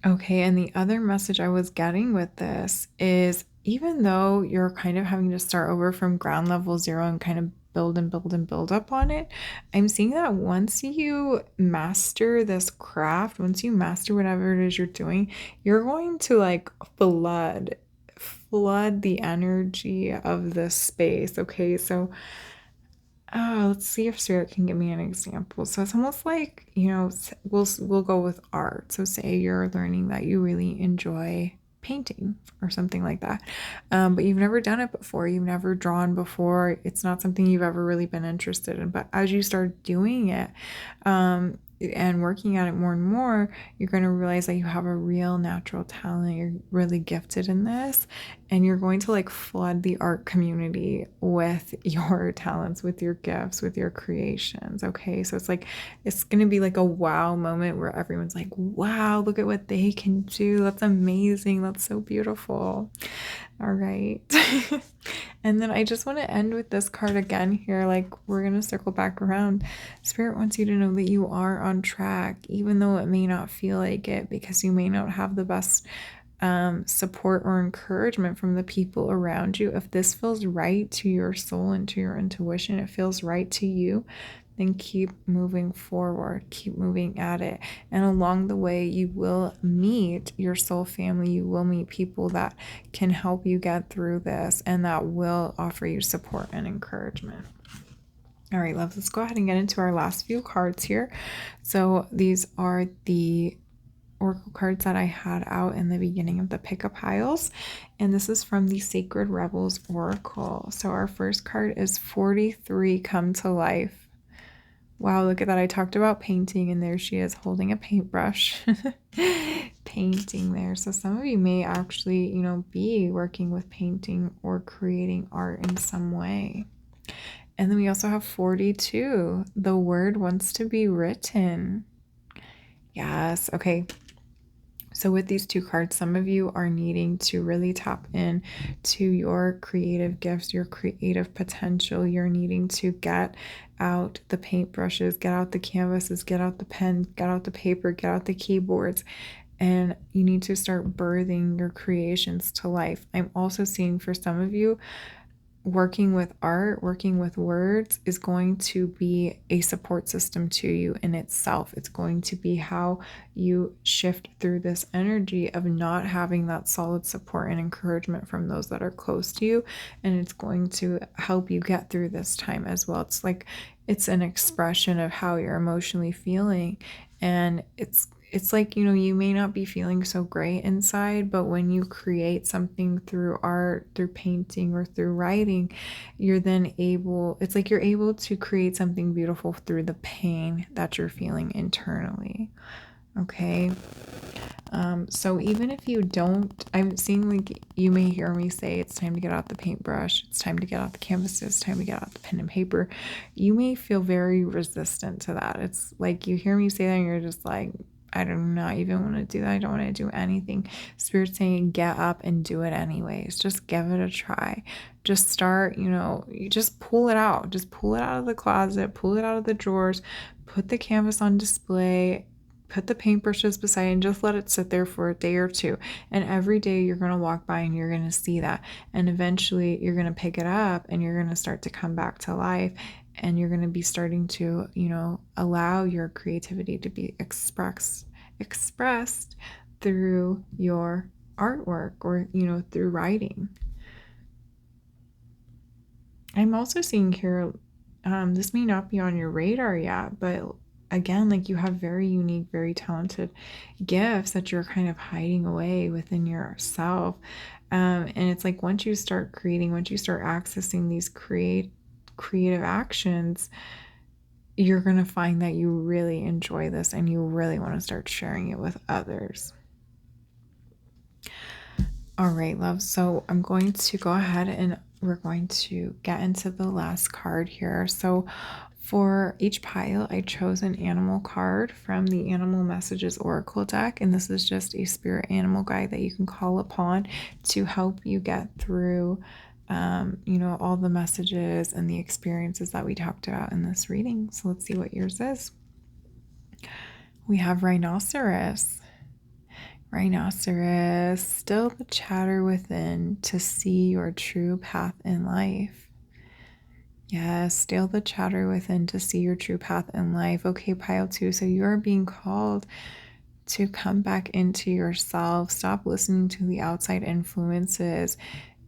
Okay, and the other message I was getting with this is, even though you're kind of having to start over from ground level zero and kind of build and build and build up on it, I'm seeing that once you master this craft, once you master whatever it is you're doing, you're going to like flood the energy of this space. Okay, so let's see if Spirit can give me an example. So it's almost like, we'll go with art. So say you're learning that you really enjoy painting or something like that, but you've never done it before. You've never drawn before. It's not something you've ever really been interested in. But as you start doing it, and working at it more and more, you're going to realize that you have a real natural talent. You're really gifted in this, and you're going to like flood the art community with your talents, with your gifts, with your creations. Okay, so it's going to be like a wow moment where everyone's like, wow, look at what they can do. That's amazing. That's so beautiful. All right. And then I just want to end with this card again here. Like, we're going to circle back around. Spirit wants you to know that you are on track, even though it may not feel like it, because you may not have the best support or encouragement from the people around you. If this feels right to your soul and to your intuition, it feels right to you, then keep moving forward, keep moving at it. And along the way, you will meet your soul family. You will meet people that can help you get through this and that will offer you support and encouragement. All right, love, let's go ahead and get into our last few cards here. So these are the oracle cards that I had out in the beginning of the pickup piles, and this is from the Sacred Rebels Oracle. So our first card is 43 Come to Life. Wow, look at that. I talked about painting, and there she is holding a paintbrush. Painting there. So some of you may actually, be working with painting or creating art in some way. And then we also have 42. The word wants to be written. Yes. Okay. So with these two cards, some of you are needing to really tap in to your creative gifts, your creative potential. You're needing to get out the paintbrushes, get out the canvases, get out the pens, get out the paper, get out the keyboards, and you need to start birthing your creations to life. I'm also seeing for some of you, working with art, working with words is going to be a support system to you in itself. It's going to be how you shift through this energy of not having that solid support and encouragement from those that are close to you. And it's going to help you get through this time as well. It's like it's an expression of how you're emotionally feeling. And it's like, you may not be feeling so great inside, but when you create something through art, through painting, or through writing, you're then it's like you're able to create something beautiful through the pain that you're feeling internally. Okay. So even if you don't, I'm seeing like you may hear me say it's time to get out the paintbrush, it's time to get out the canvases, it's time to get out the pen and paper. You may feel very resistant to that. It's like you hear me say that and you're just like, I do not even want to do that. I don't want to do anything. Spirit's saying get up and do it anyways. Just give it a try. Just start, you just pull it out. Just pull it out of the closet, pull it out of the drawers, put the canvas on display, put the paintbrushes beside and just let it sit there for a day or two. And every day you're going to walk by and you're going to see that. And eventually you're going to pick it up and you're going to start to come back to life. And you're going to be starting to, allow your creativity to be expressed through your artwork or, through writing. I'm also seeing here, this may not be on your radar yet, but again, like you have very unique, very talented gifts that you're kind of hiding away within yourself. And it's like once you start creating, once you start accessing these creative actions, you're going to find that you really enjoy this and you really want to start sharing it with others. All right, love. So I'm going to go ahead and we're going to get into the last card here. So for each pile, I chose an animal card from the Animal Messages Oracle deck. And this is just a spirit animal guide that you can call upon to help you get through all the messages and the experiences that we talked about in this reading. So let's see what yours is. We have Rhinoceros. Rhinoceros, still the chatter within to see your true path in life. Yes, still the chatter within to see your true path in life. Okay, pile 2. So you are being called to come back into yourself. Stop listening to the outside influences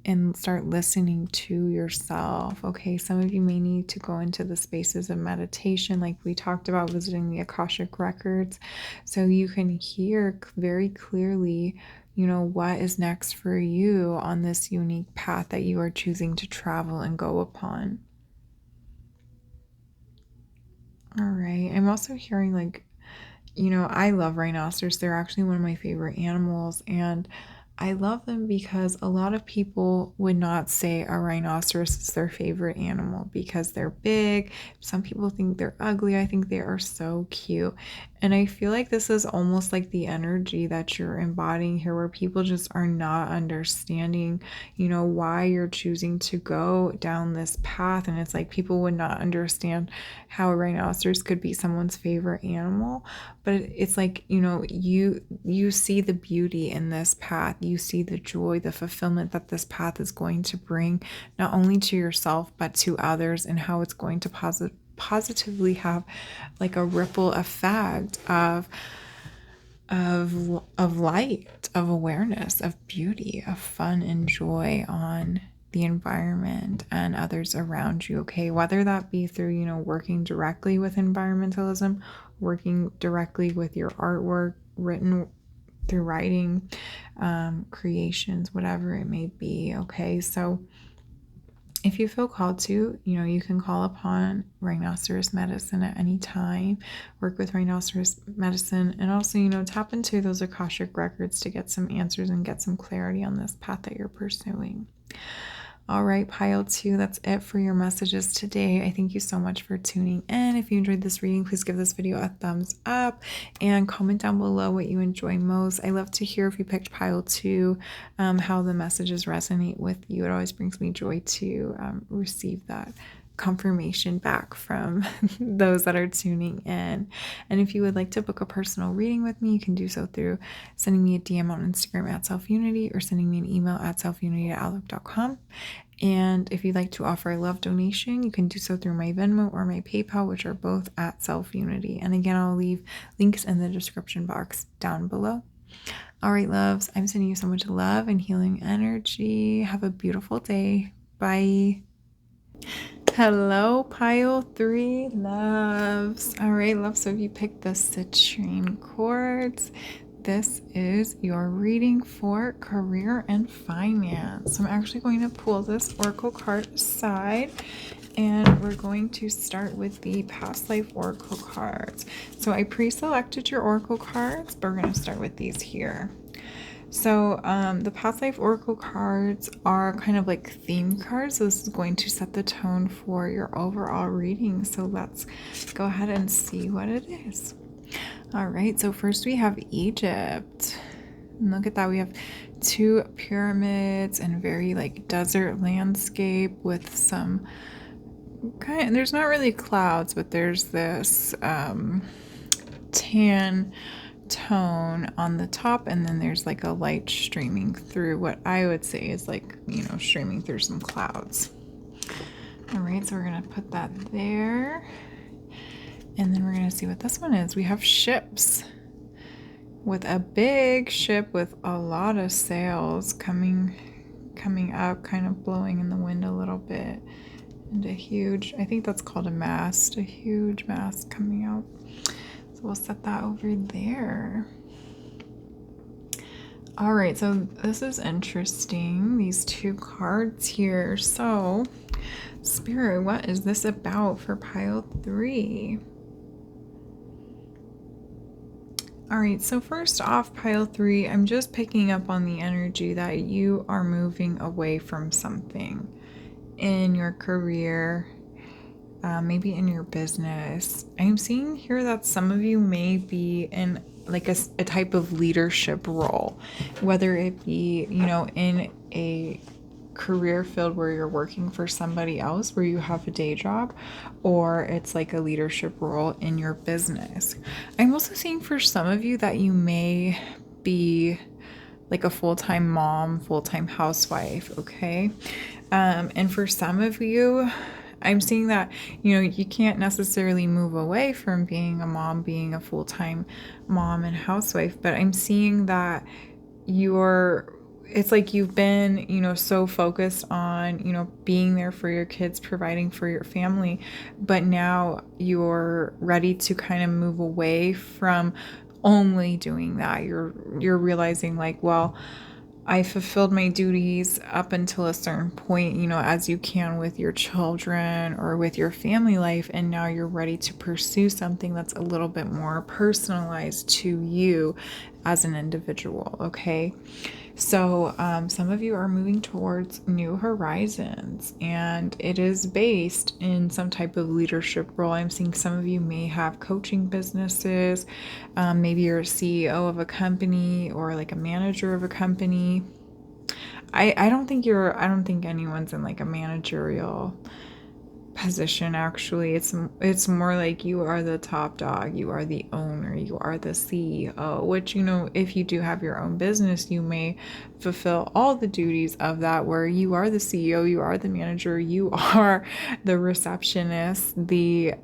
and start listening to yourself. Okay, some of you may need to go into the spaces of meditation, like we talked about, visiting the Akashic records, so you can hear very clearly, what is next for you on this unique path that you are choosing to travel and go upon. All right, I'm also hearing like I love rhinoceros. They're actually one of my favorite animals, and I love them because a lot of people would not say a rhinoceros is their favorite animal because they're big. Some people think they're ugly. I think they are so cute. And I feel like this is almost like the energy that you're embodying here, where people just are not understanding, why you're choosing to go down this path. And it's like people would not understand how a rhinoceros could be someone's favorite animal. But it's like, you see the beauty in this path. You see the joy, the fulfillment that this path is going to bring, not only to yourself, but to others, and how it's going to positively have like a ripple effect of light, of awareness, of beauty, of fun and joy on the environment and others around you. Okay, whether that be through working directly with environmentalism, working directly with your artwork, written through writing, creations, whatever it may be. Okay, so if you feel called to, you can call upon rhinoceros medicine at any time, work with rhinoceros medicine, and also, tap into those Akashic records to get some answers and get some clarity on this path that you're pursuing. All right, pile 2, that's it for your messages today. I thank you so much for tuning in. If you enjoyed this reading, please give this video a thumbs up and comment down below what you enjoy most. I love to hear if you picked pile 2, how the messages resonate with you. It always brings me joy to receive that confirmation back from those that are tuning in. And if you would like to book a personal reading with me, you can do so through sending me a DM on Instagram at selfunity, or sending me an email at selfunity@outlook.com. And if you'd like to offer a love donation, you can do so through my Venmo or my PayPal, which are both at selfunity. And again, I'll leave links in the description box down below. All right, loves, I'm sending you so much love and healing energy. Have a beautiful day. Bye. Hello, pile 3 loves. All right, loves, so if you picked the citrine quartz, this is your reading for career and finance. So I'm actually going to pull this oracle card aside, and we're going to start with the past life oracle cards. So I pre-selected your oracle cards, but we're going to start with these here. So the past life oracle cards are kind of like theme cards. So this is going to set the tone for your overall reading. So let's go ahead and see what it is. All right, so first we have Egypt. And look at that, we have 2 pyramids and very like desert landscape with some there's not really clouds, but there's this tan tone on the top, and then there's like a light streaming through what I would say is like, streaming through some clouds. All right, so we're gonna put that there, and then we're gonna see what this one is. We have ships, with a big ship with a lot of sails coming up, kind of blowing in the wind a little bit, and a huge, I think that's called a mast, a huge mast coming out. We'll set that over there. All right, so this is interesting, these 2 cards here. So, Spirit, what is this about for pile 3? All right, so first off, pile 3, I'm just picking up on the energy that you are moving away from something in your career, maybe in your business. I'm seeing here that some of you may be in like a type of leadership role, whether it be, in a career field where you're working for somebody else, where you have a day job, or it's like a leadership role in your business. I'm also seeing for some of you that you may be like a full-time mom, full-time housewife, okay? And for some of you, I'm seeing that, you can't necessarily move away from being a mom, being a full-time mom and housewife, but I'm seeing that it's like you've been, so focused on, being there for your kids, providing for your family, but now you're ready to kind of move away from only doing that. You're realizing like, well, I fulfilled my duties up until a certain point, as you can with your children or with your family life. And now you're ready to pursue something that's a little bit more personalized to you as an individual. Okay. So, some of you are moving towards new horizons, and it is based in some type of leadership role. I'm seeing some of you may have coaching businesses. Maybe you're a CEO of a company or like a manager of a company. I don't think anyone's in like a managerial position. Actually, it's more like you are the top dog, you are the owner, you are the CEO, which, if you do have your own business, you may fulfill all the duties of that, where you are the CEO, you are the manager, you are the receptionist, the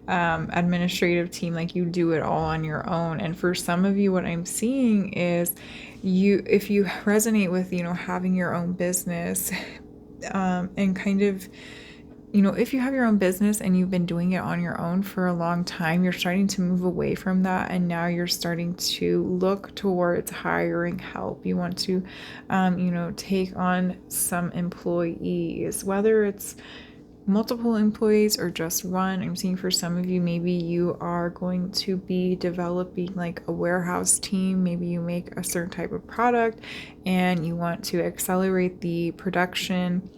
administrative team. Like, you do it all on your own. And for some of you, what I'm seeing is, if you resonate with having your own business, and kind of, if you have your own business and you've been doing it on your own for a long time, you're starting to move away from that. And now you're starting to look towards hiring help. You want to, take on some employees, whether it's multiple employees or just one. I'm seeing for some of you, maybe you are going to be developing like a warehouse team. Maybe you make a certain type of product and you want to accelerate the production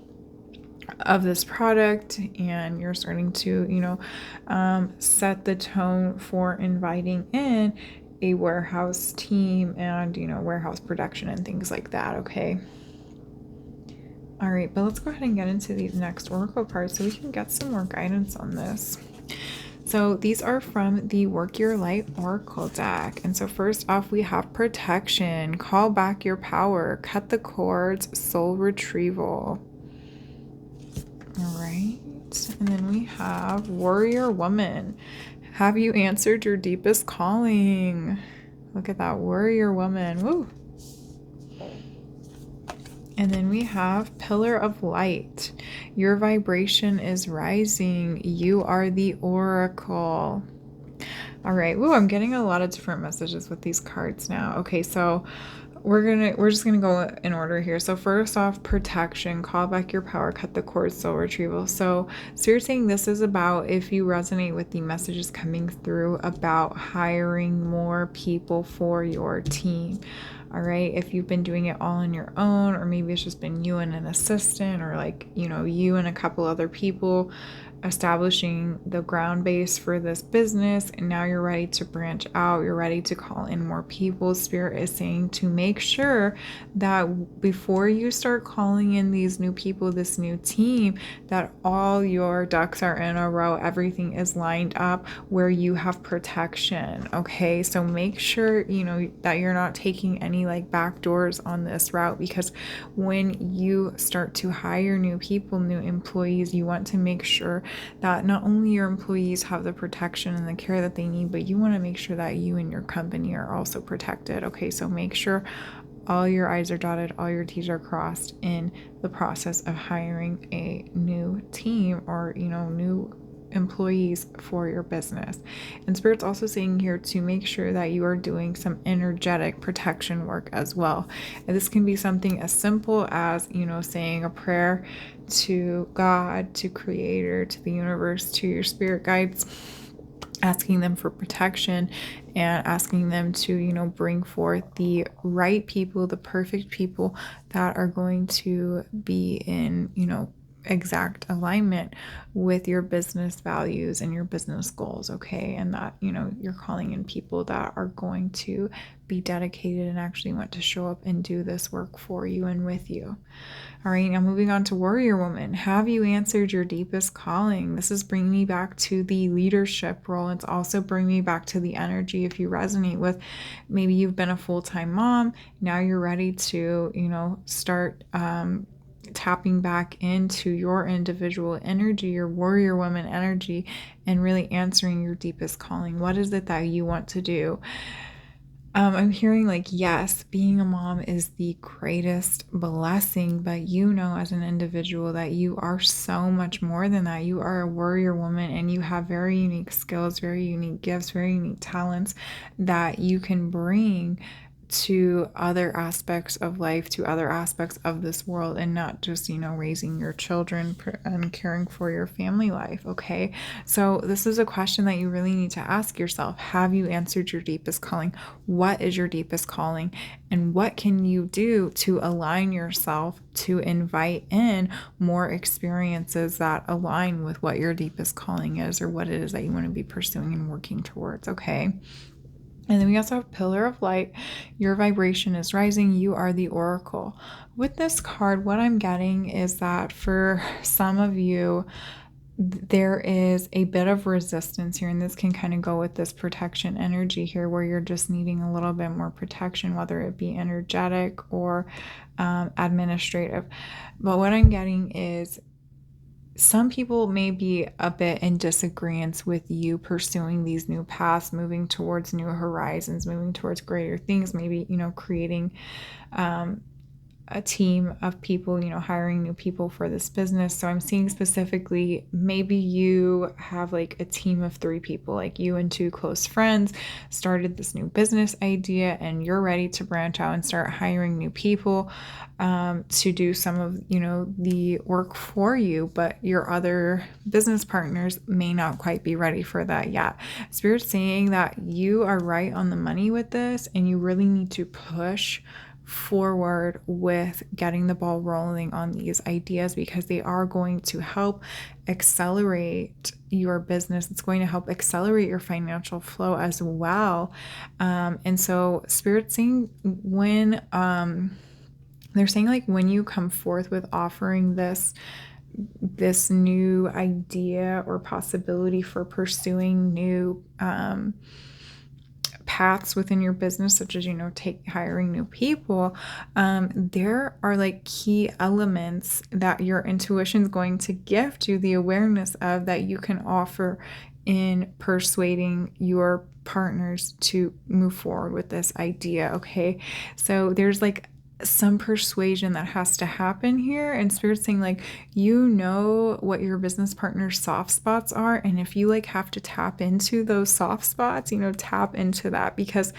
of this product, and you're starting to set the tone for inviting in a warehouse team and warehouse production and things like that. Okay, all right, but let's go ahead and get into these next oracle cards so we can get some more guidance on this. So these are from the Work Your Light Oracle deck. And so first off, we have protection, call back your power, cut the cords, soul retrieval. All right. And then we have Warrior Woman. Have you answered your deepest calling? Look at that, Warrior Woman. Woo. And then we have Pillar of Light. Your vibration is rising. You are the Oracle. All right. Woo, I'm getting a lot of different messages with these cards now. Okay, so we're just gonna go in order here. So first off, protection, call back your power, cut the cords, soul retrieval. So you're saying this is about, if you resonate with the messages coming through, about hiring more people for your team. All right, if you've been doing it all on your own, or maybe it's just been you and an assistant, or like, you and a couple other people establishing the ground base for this business, and now you're ready to branch out, you're ready to call in more people. Spirit is saying to make sure that before you start calling in these new people, this new team, that all your ducks are in a row, everything is lined up where you have protection. Okay, so make sure that you're not taking any like back doors on this route, because when you start to hire new people, new employees, you want to make sure that not only your employees have the protection and the care that they need, but you want to make sure that you and your company are also protected. Okay, so make sure all your I's are dotted, all your T's are crossed in the process of hiring a new team or, new employees for your business. And Spirit's also saying here to make sure that you are doing some energetic protection work as well. And this can be something as simple as, saying a prayer to God, to Creator, to the universe, to your spirit guides, asking them for protection and asking them to, bring forth the right people, the perfect people that are going to be in, exact alignment with your business values and your business goals. Okay, and that you're calling in people that are going to be dedicated and actually want to show up and do this work for you and with you. All right, now moving on to Warrior Woman. Have you answered your deepest calling? This is bringing me back to the leadership role. It's also bringing me back to the energy. If you resonate with, maybe you've been a full-time mom, now you're ready to start tapping back into your individual energy, your Warrior Woman energy, and really answering your deepest calling. What is it that you want to do? I'm hearing like, yes, being a mom is the greatest blessing, but as an individual that you are so much more than that. You are a warrior woman and you have very unique skills, very unique gifts, very unique talents that you can bring to other aspects of life, to other aspects of this world, and not just, raising your children and caring for your family life. Okay. So this is a question that you really need to ask yourself. Have you answered your deepest calling? What is your deepest calling? And what can you do to align yourself to invite in more experiences that align with what your deepest calling is, or what it is that you want to be pursuing and working towards? Okay. And then we also have Pillar of Light. Your vibration is rising. You are the oracle. With this card, what I'm getting is that for some of you, there is a bit of resistance here, and this can kind of go with this protection energy here, where you're just needing a little bit more protection, whether it be energetic or administrative. But what I'm getting is some people may be a bit in disagreement with you pursuing these new paths, moving towards new horizons, moving towards greater things, maybe, creating a team of people, hiring new people for this business. So I'm seeing specifically, maybe you have like a team of 3 people, like you and 2 close friends started this new business idea, and you're ready to branch out and start hiring new people to do some of, the work for you, but your other business partners may not quite be ready for that yet. Spirit's saying that you are right on the money with this, and you really need to push forward with getting the ball rolling on these ideas, because they are going to help accelerate your business. It's going to help accelerate your financial flow as well. And so Spirit's saying when they're saying, like, when you come forth with offering this new idea or possibility for pursuing new paths within your business, such as, hiring new people, there are like key elements that your intuition is going to gift you the awareness of, that you can offer in persuading your partners to move forward with this idea. Okay. So there's like some persuasion that has to happen here, and Spirit's saying, like, what your business partner's soft spots are, and if you like have to tap into those soft spots, tap into that, because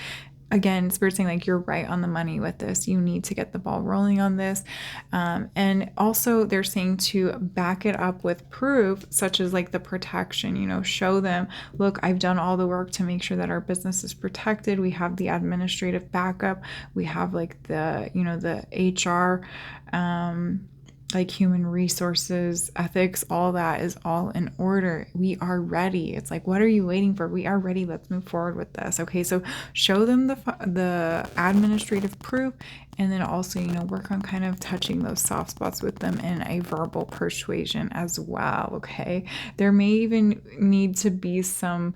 again, Spirit's saying, like, you're right on the money with this. You need to get the ball rolling on this. And also they're saying to back it up with proof, such as like the protection, show them, look, I've done all the work to make sure that our business is protected. We have the administrative backup. We have like the, the HR, like human resources, ethics, all that is all in order. We are ready. It's like, what are you waiting for? We are ready. Let's move forward with this. Okay. So show them the administrative proof, and then also, work on kind of touching those soft spots with them in a verbal persuasion as well. Okay. There may even need to be some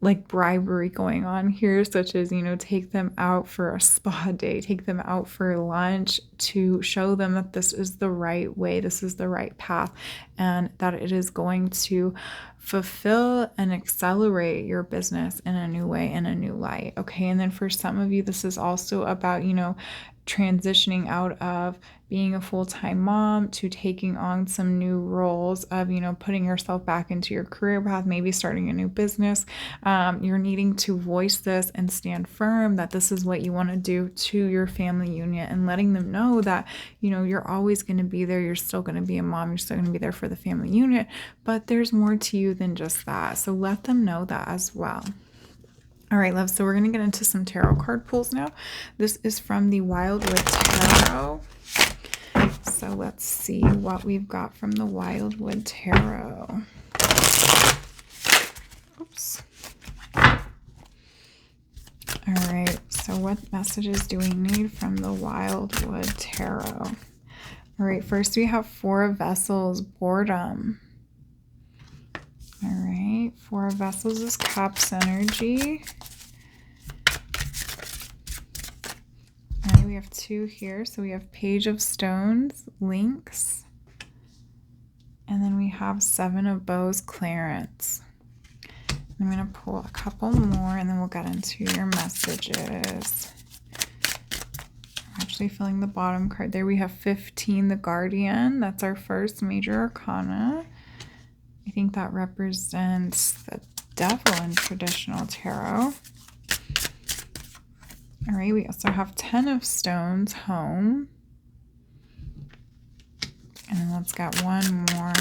like bribery going on here, such as, take them out for a spa day, take them out for lunch, to show them that this is the right way, this is the right path, and that it is going to fulfill and accelerate your business in a new way, in a new light. Okay. And then for some of you, this is also about, transitioning out of being a full-time mom to taking on some new roles of, putting yourself back into your career path, maybe starting a new business. You're needing to voice this and stand firm that this is what you want to do to your family unit, and letting them know that, you're always going to be there. You're still going to be a mom. You're still going to be there for the family unit, but there's more to you than just that. So let them know that as well. All right, love. So we're going to get into some tarot card pulls now. This is from the Wildwood Tarot. So let's see what we've got from the Wildwood Tarot. Oops. All right. So what messages do we need from the Wildwood Tarot? All right. First, we have 4 of Vessels, boredom. All right. 4 of Vessels is Cups energy. All right, we have 2 here. So we have Page of Stones, Links. And then we have 7 of Bows, Clarence. I'm going to pull a couple more, and then we'll get into your messages. I'm actually filling the bottom card. There we have 15, the Guardian. That's our first major arcana. I think that represents the devil in traditional tarot. All right, we also have 10 of Stones, home. And let's get one more.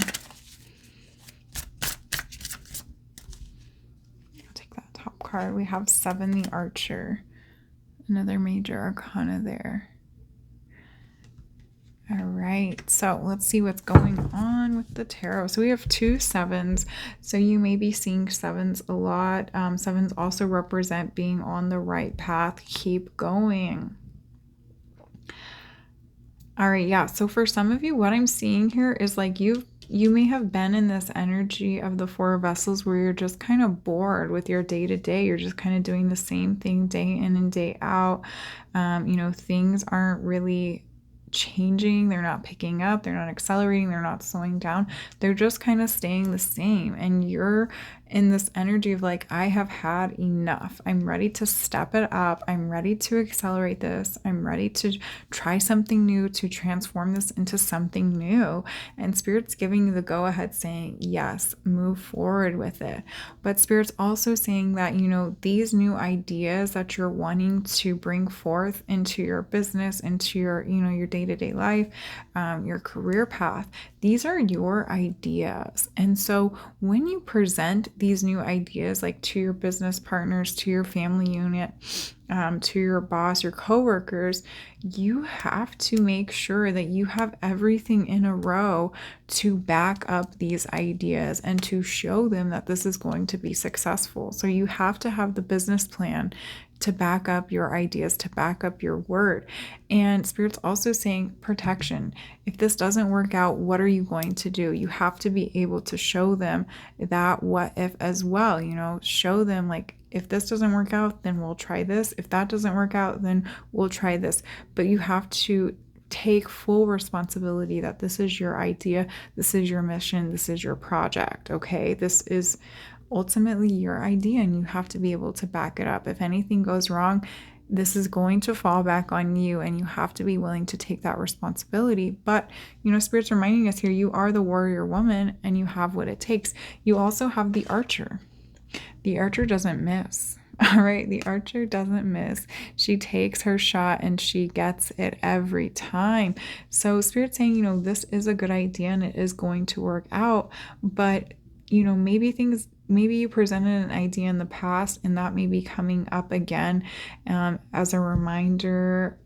I'll take that top card. We have 7, the Archer. Another major arcana there. All right, so let's see what's going on with the tarot. So we have 2 7s. So you may be seeing 7s a lot. 7s also represent being on the right path. Keep going. All right, yeah. So for some of you, what I'm seeing here is like you may have been in this energy of the 4 of Vessels where you're just kind of bored with your day-to-day. You're just kind of doing the same thing day in and day out. Things aren't really changing, they're not picking up, they're not accelerating, they're not slowing down, they're just kind of staying the same. And you're in this energy of like, I have had enough. I'm ready to step it up. I'm ready to accelerate this. I'm ready to try something new, to transform this into something new. And Spirit's giving you the go ahead, saying, yes, move forward with it. But Spirit's also saying that, these new ideas that you're wanting to bring forth into your business, into your, your day-to-day life, your career path, these are your ideas. And so when you present these new ideas, like to your business partners, to your family unit, to your boss, your coworkers, you have to make sure that you have everything in a row to back up these ideas and to show them that this is going to be successful. So you have to have the business plan to back up your ideas, to back up your word. And Spirit's also saying protection. If this doesn't work out, what are you going to do? You have to be able to show them that what if as well, show them like, if this doesn't work out, then we'll try this. If that doesn't work out, then we'll try this. But you have to take full responsibility that this is your idea, this is your mission, this is your project, okay? This is ultimately your idea and you have to be able to back it up. If anything goes wrong, this is going to fall back on you and you have to be willing to take that responsibility. But, Spirit's reminding us here, you are the warrior woman and you have what it takes. You also have the Archer. The Archer doesn't miss. All right, the Archer doesn't miss. She takes her shot and she gets it every time. So Spirit's saying, this is a good idea and it is going to work out, but maybe you presented an idea in the past and that may be coming up again as a reminder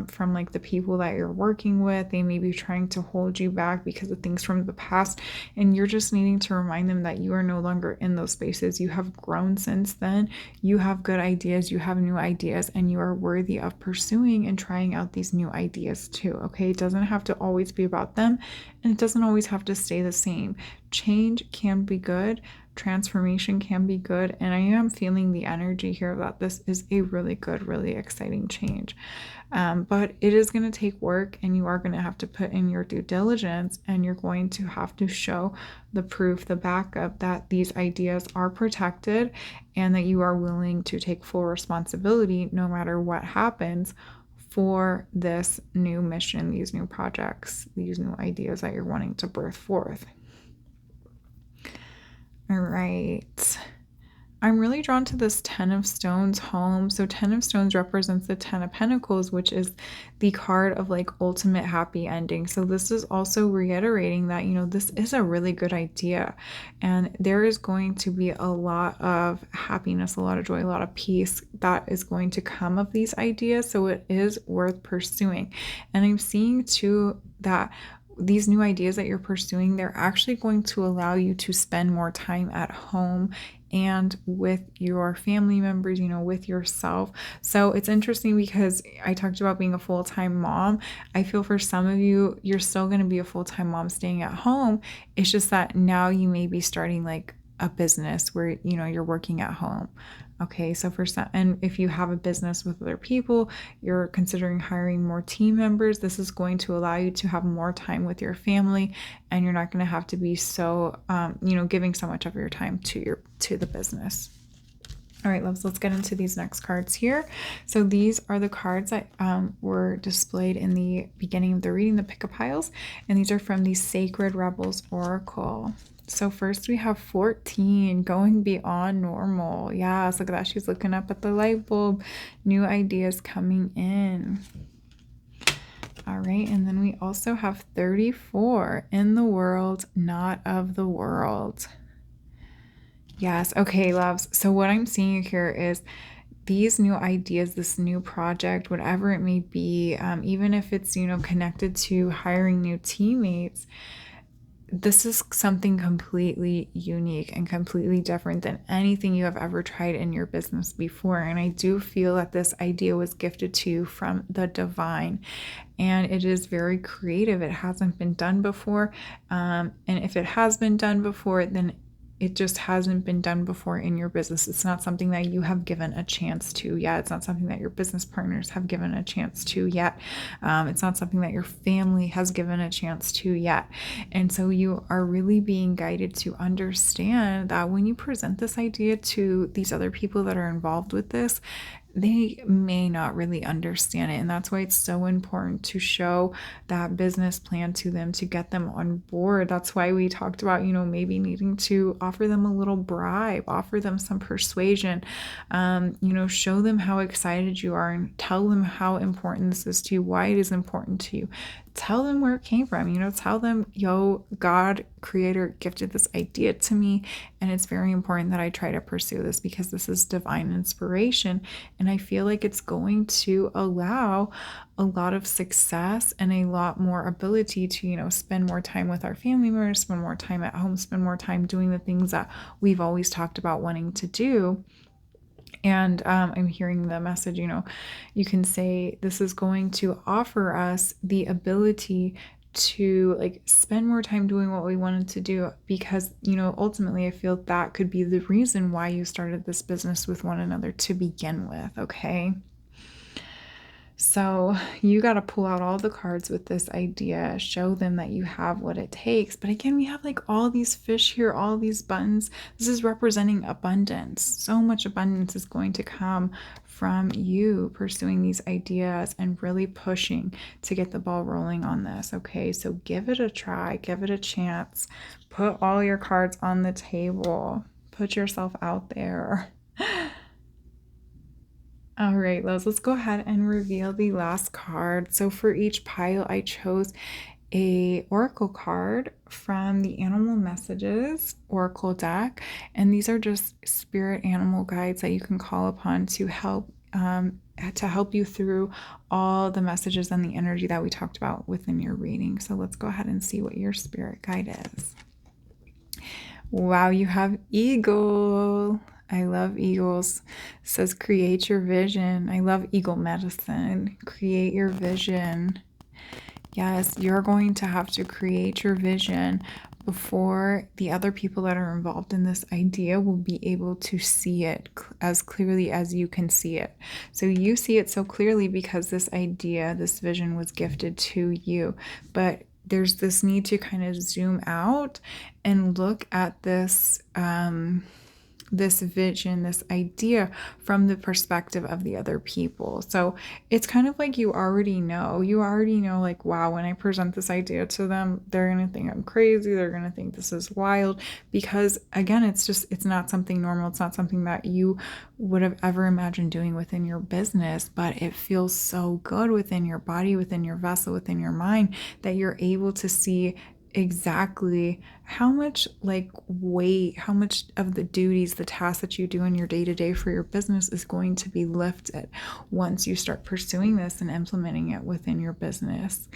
from like the people that you're working with. They may be trying to hold you back because of things from the past, and you're just needing to remind them that you are no longer in those spaces. You have grown since then. You have good ideas, you have new ideas, and you are worthy of pursuing and trying out these new ideas too, okay? It doesn't have to always be about them, and it doesn't always have to stay the same. Change can be good. Transformation can be good, and I am feeling the energy here that this is a really good, really exciting change. But it is going to take work, and you are going to have to put in your due diligence, and you're going to have to show the proof, the backup that these ideas are protected and that you are willing to take full responsibility no matter what happens for this new mission, these new projects, these new ideas that you're wanting to birth forth. All right. I'm really drawn to this 10 of Stones home. So 10 of Stones represents the 10 of Pentacles, which is the card of like ultimate happy ending. So this is also reiterating that, this is a really good idea. And there is going to be a lot of happiness, a lot of joy, a lot of peace that is going to come of these ideas. So it is worth pursuing. And I'm seeing too that these new ideas that you're pursuing, they're actually going to allow you to spend more time at home and with your family members, with yourself. So it's interesting because I talked about being a full-time mom. I feel for some of you, you're still going to be a full-time mom staying at home. It's just that now you may be starting like a business where, you're working at home. Okay, so for some, and if you have a business with other people, you're considering hiring more team members, this is going to allow you to have more time with your family, and you're not going to have to be so, giving so much of your time to the business. All right, loves, let's get into these next cards here. So these are the cards that were displayed in the beginning of the reading, the pick-a piles, and these are from the Sacred Rebels Oracle. So first we have 14, going beyond normal. Yes, look at that. She's looking up at the light bulb. New ideas coming in. All right, and then we also have 34, in the world, not of the world. Yes, okay, loves. So what I'm seeing here is these new ideas, this new project, whatever it may be, even if it's, connected to hiring new teammates, this is something completely unique and completely different than anything you have ever tried in your business before. And I do feel that this idea was gifted to you from the divine, and it is very creative. It hasn't been done before. And if it has been done before, then it just hasn't been done before in your business. It's not something that you have given a chance to yet. It's not something that your business partners have given a chance to yet. It's not something that your family has given a chance to yet. And so you are really being guided to understand that when you present this idea to these other people that are involved with this, they may not really understand it. And that's why it's so important to show that business plan to them, to get them on board. That's why we talked about, maybe needing to offer them a little bribe, offer them some persuasion, show them how excited you are and tell them how important this is to you, why it is important to you. Tell them where it came from, tell them, God, creator, gifted this idea to me. And it's very important that I try to pursue this because this is divine inspiration. And I feel like it's going to allow a lot of success and a lot more ability to, spend more time with our family members, spend more time at home, spend more time doing the things that we've always talked about wanting to do. And I'm hearing the message, you can say this is going to offer us the ability to spend more time doing what we wanted to do because, ultimately I feel that could be the reason why you started this business with one another to begin with. Okay. So you got to pull out all the cards with this idea, show them that you have what it takes. But again, we have all these fish here, all these buttons. This is representing abundance. So much abundance is going to come from you pursuing these ideas and really pushing to get the ball rolling on this. Okay, so give it a try, give it a chance. Put all your cards on the table. Put yourself out there. All right, let's go ahead and reveal the last card. So for each pile, I chose a oracle card from the Animal Messages Oracle deck. And these are just spirit animal guides that you can call upon to help you through all the messages and the energy that we talked about within your reading. So let's go ahead and see what your spirit guide is. Wow, you have Eagle. I love eagles. It says create your vision. I love eagle medicine. Create your vision. Yes, you're going to have to create your vision before the other people that are involved in this idea will be able to see it as clearly as you can see it. So you see it so clearly because this idea, this vision was gifted to you. But there's this need to kind of zoom out and look at this this vision, this idea from the perspective of the other people. So it's kind of like you already know, wow, when I present this idea to them, they're going to think I'm crazy. They're going to think this is wild because again, it's not something normal. It's not something that you would have ever imagined doing within your business, but it feels so good within your body, within your vessel, within your mind that you're able to see exactly how much weight, how much of the duties, the tasks that you do in your day-to-day for your business is going to be lifted once you start pursuing this and implementing it within your business.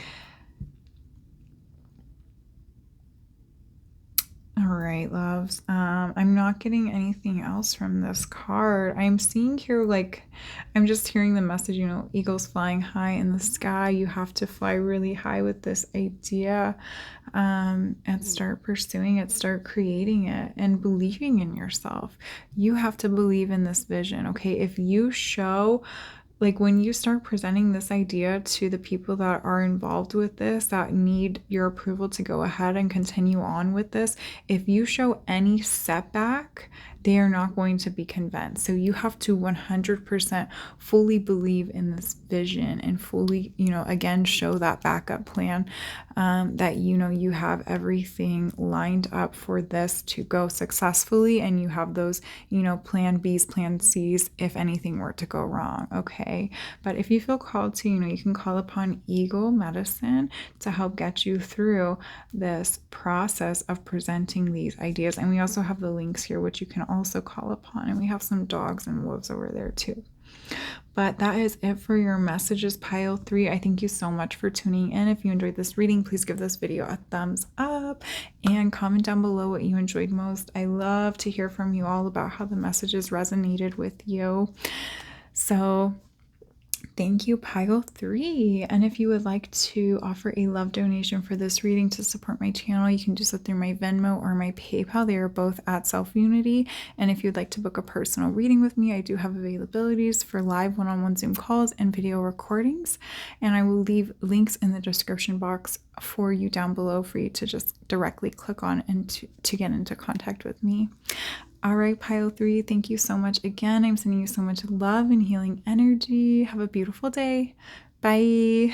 All right, loves. I'm not getting anything else from this card. I'm seeing here, I'm just hearing the message, eagles flying high in the sky. You have to fly really high with this idea and start pursuing it, start creating it and believing in yourself. You have to believe in this vision, okay? If you show when you start presenting this idea to the people that are involved with this, that need your approval to go ahead and continue on with this, if you show any setback, they are not going to be convinced. So you have to 100% fully believe in this vision and fully, again, show that backup plan, that, you have everything lined up for this to go successfully, and you have those, plan Bs, plan Cs, if anything were to go wrong. Okay. But if you feel called to, you can call upon Eagle Medicine to help get you through this process of presenting these ideas. And we also have the links here, which you can also call upon. And we have some dogs and wolves over there too. But that is it for your messages, pile 3. I thank you so much for tuning in. If you enjoyed this reading, please give this video a thumbs up and comment down below what you enjoyed most. I love to hear from you all about how the messages resonated with you. So thank you, pile 3. And if you would like to offer a love donation for this reading to support my channel, you can do so through my Venmo or my PayPal. They are both at selfunity. And if you'd like to book a personal reading with me, I do have availabilities for live one-on-one Zoom calls and video recordings. And I will leave links in the description box for you down below for you to just directly click on and to get into contact with me. All right, pile 3, thank you so much again. I'm sending you so much love and healing energy. Have a beautiful day. Bye.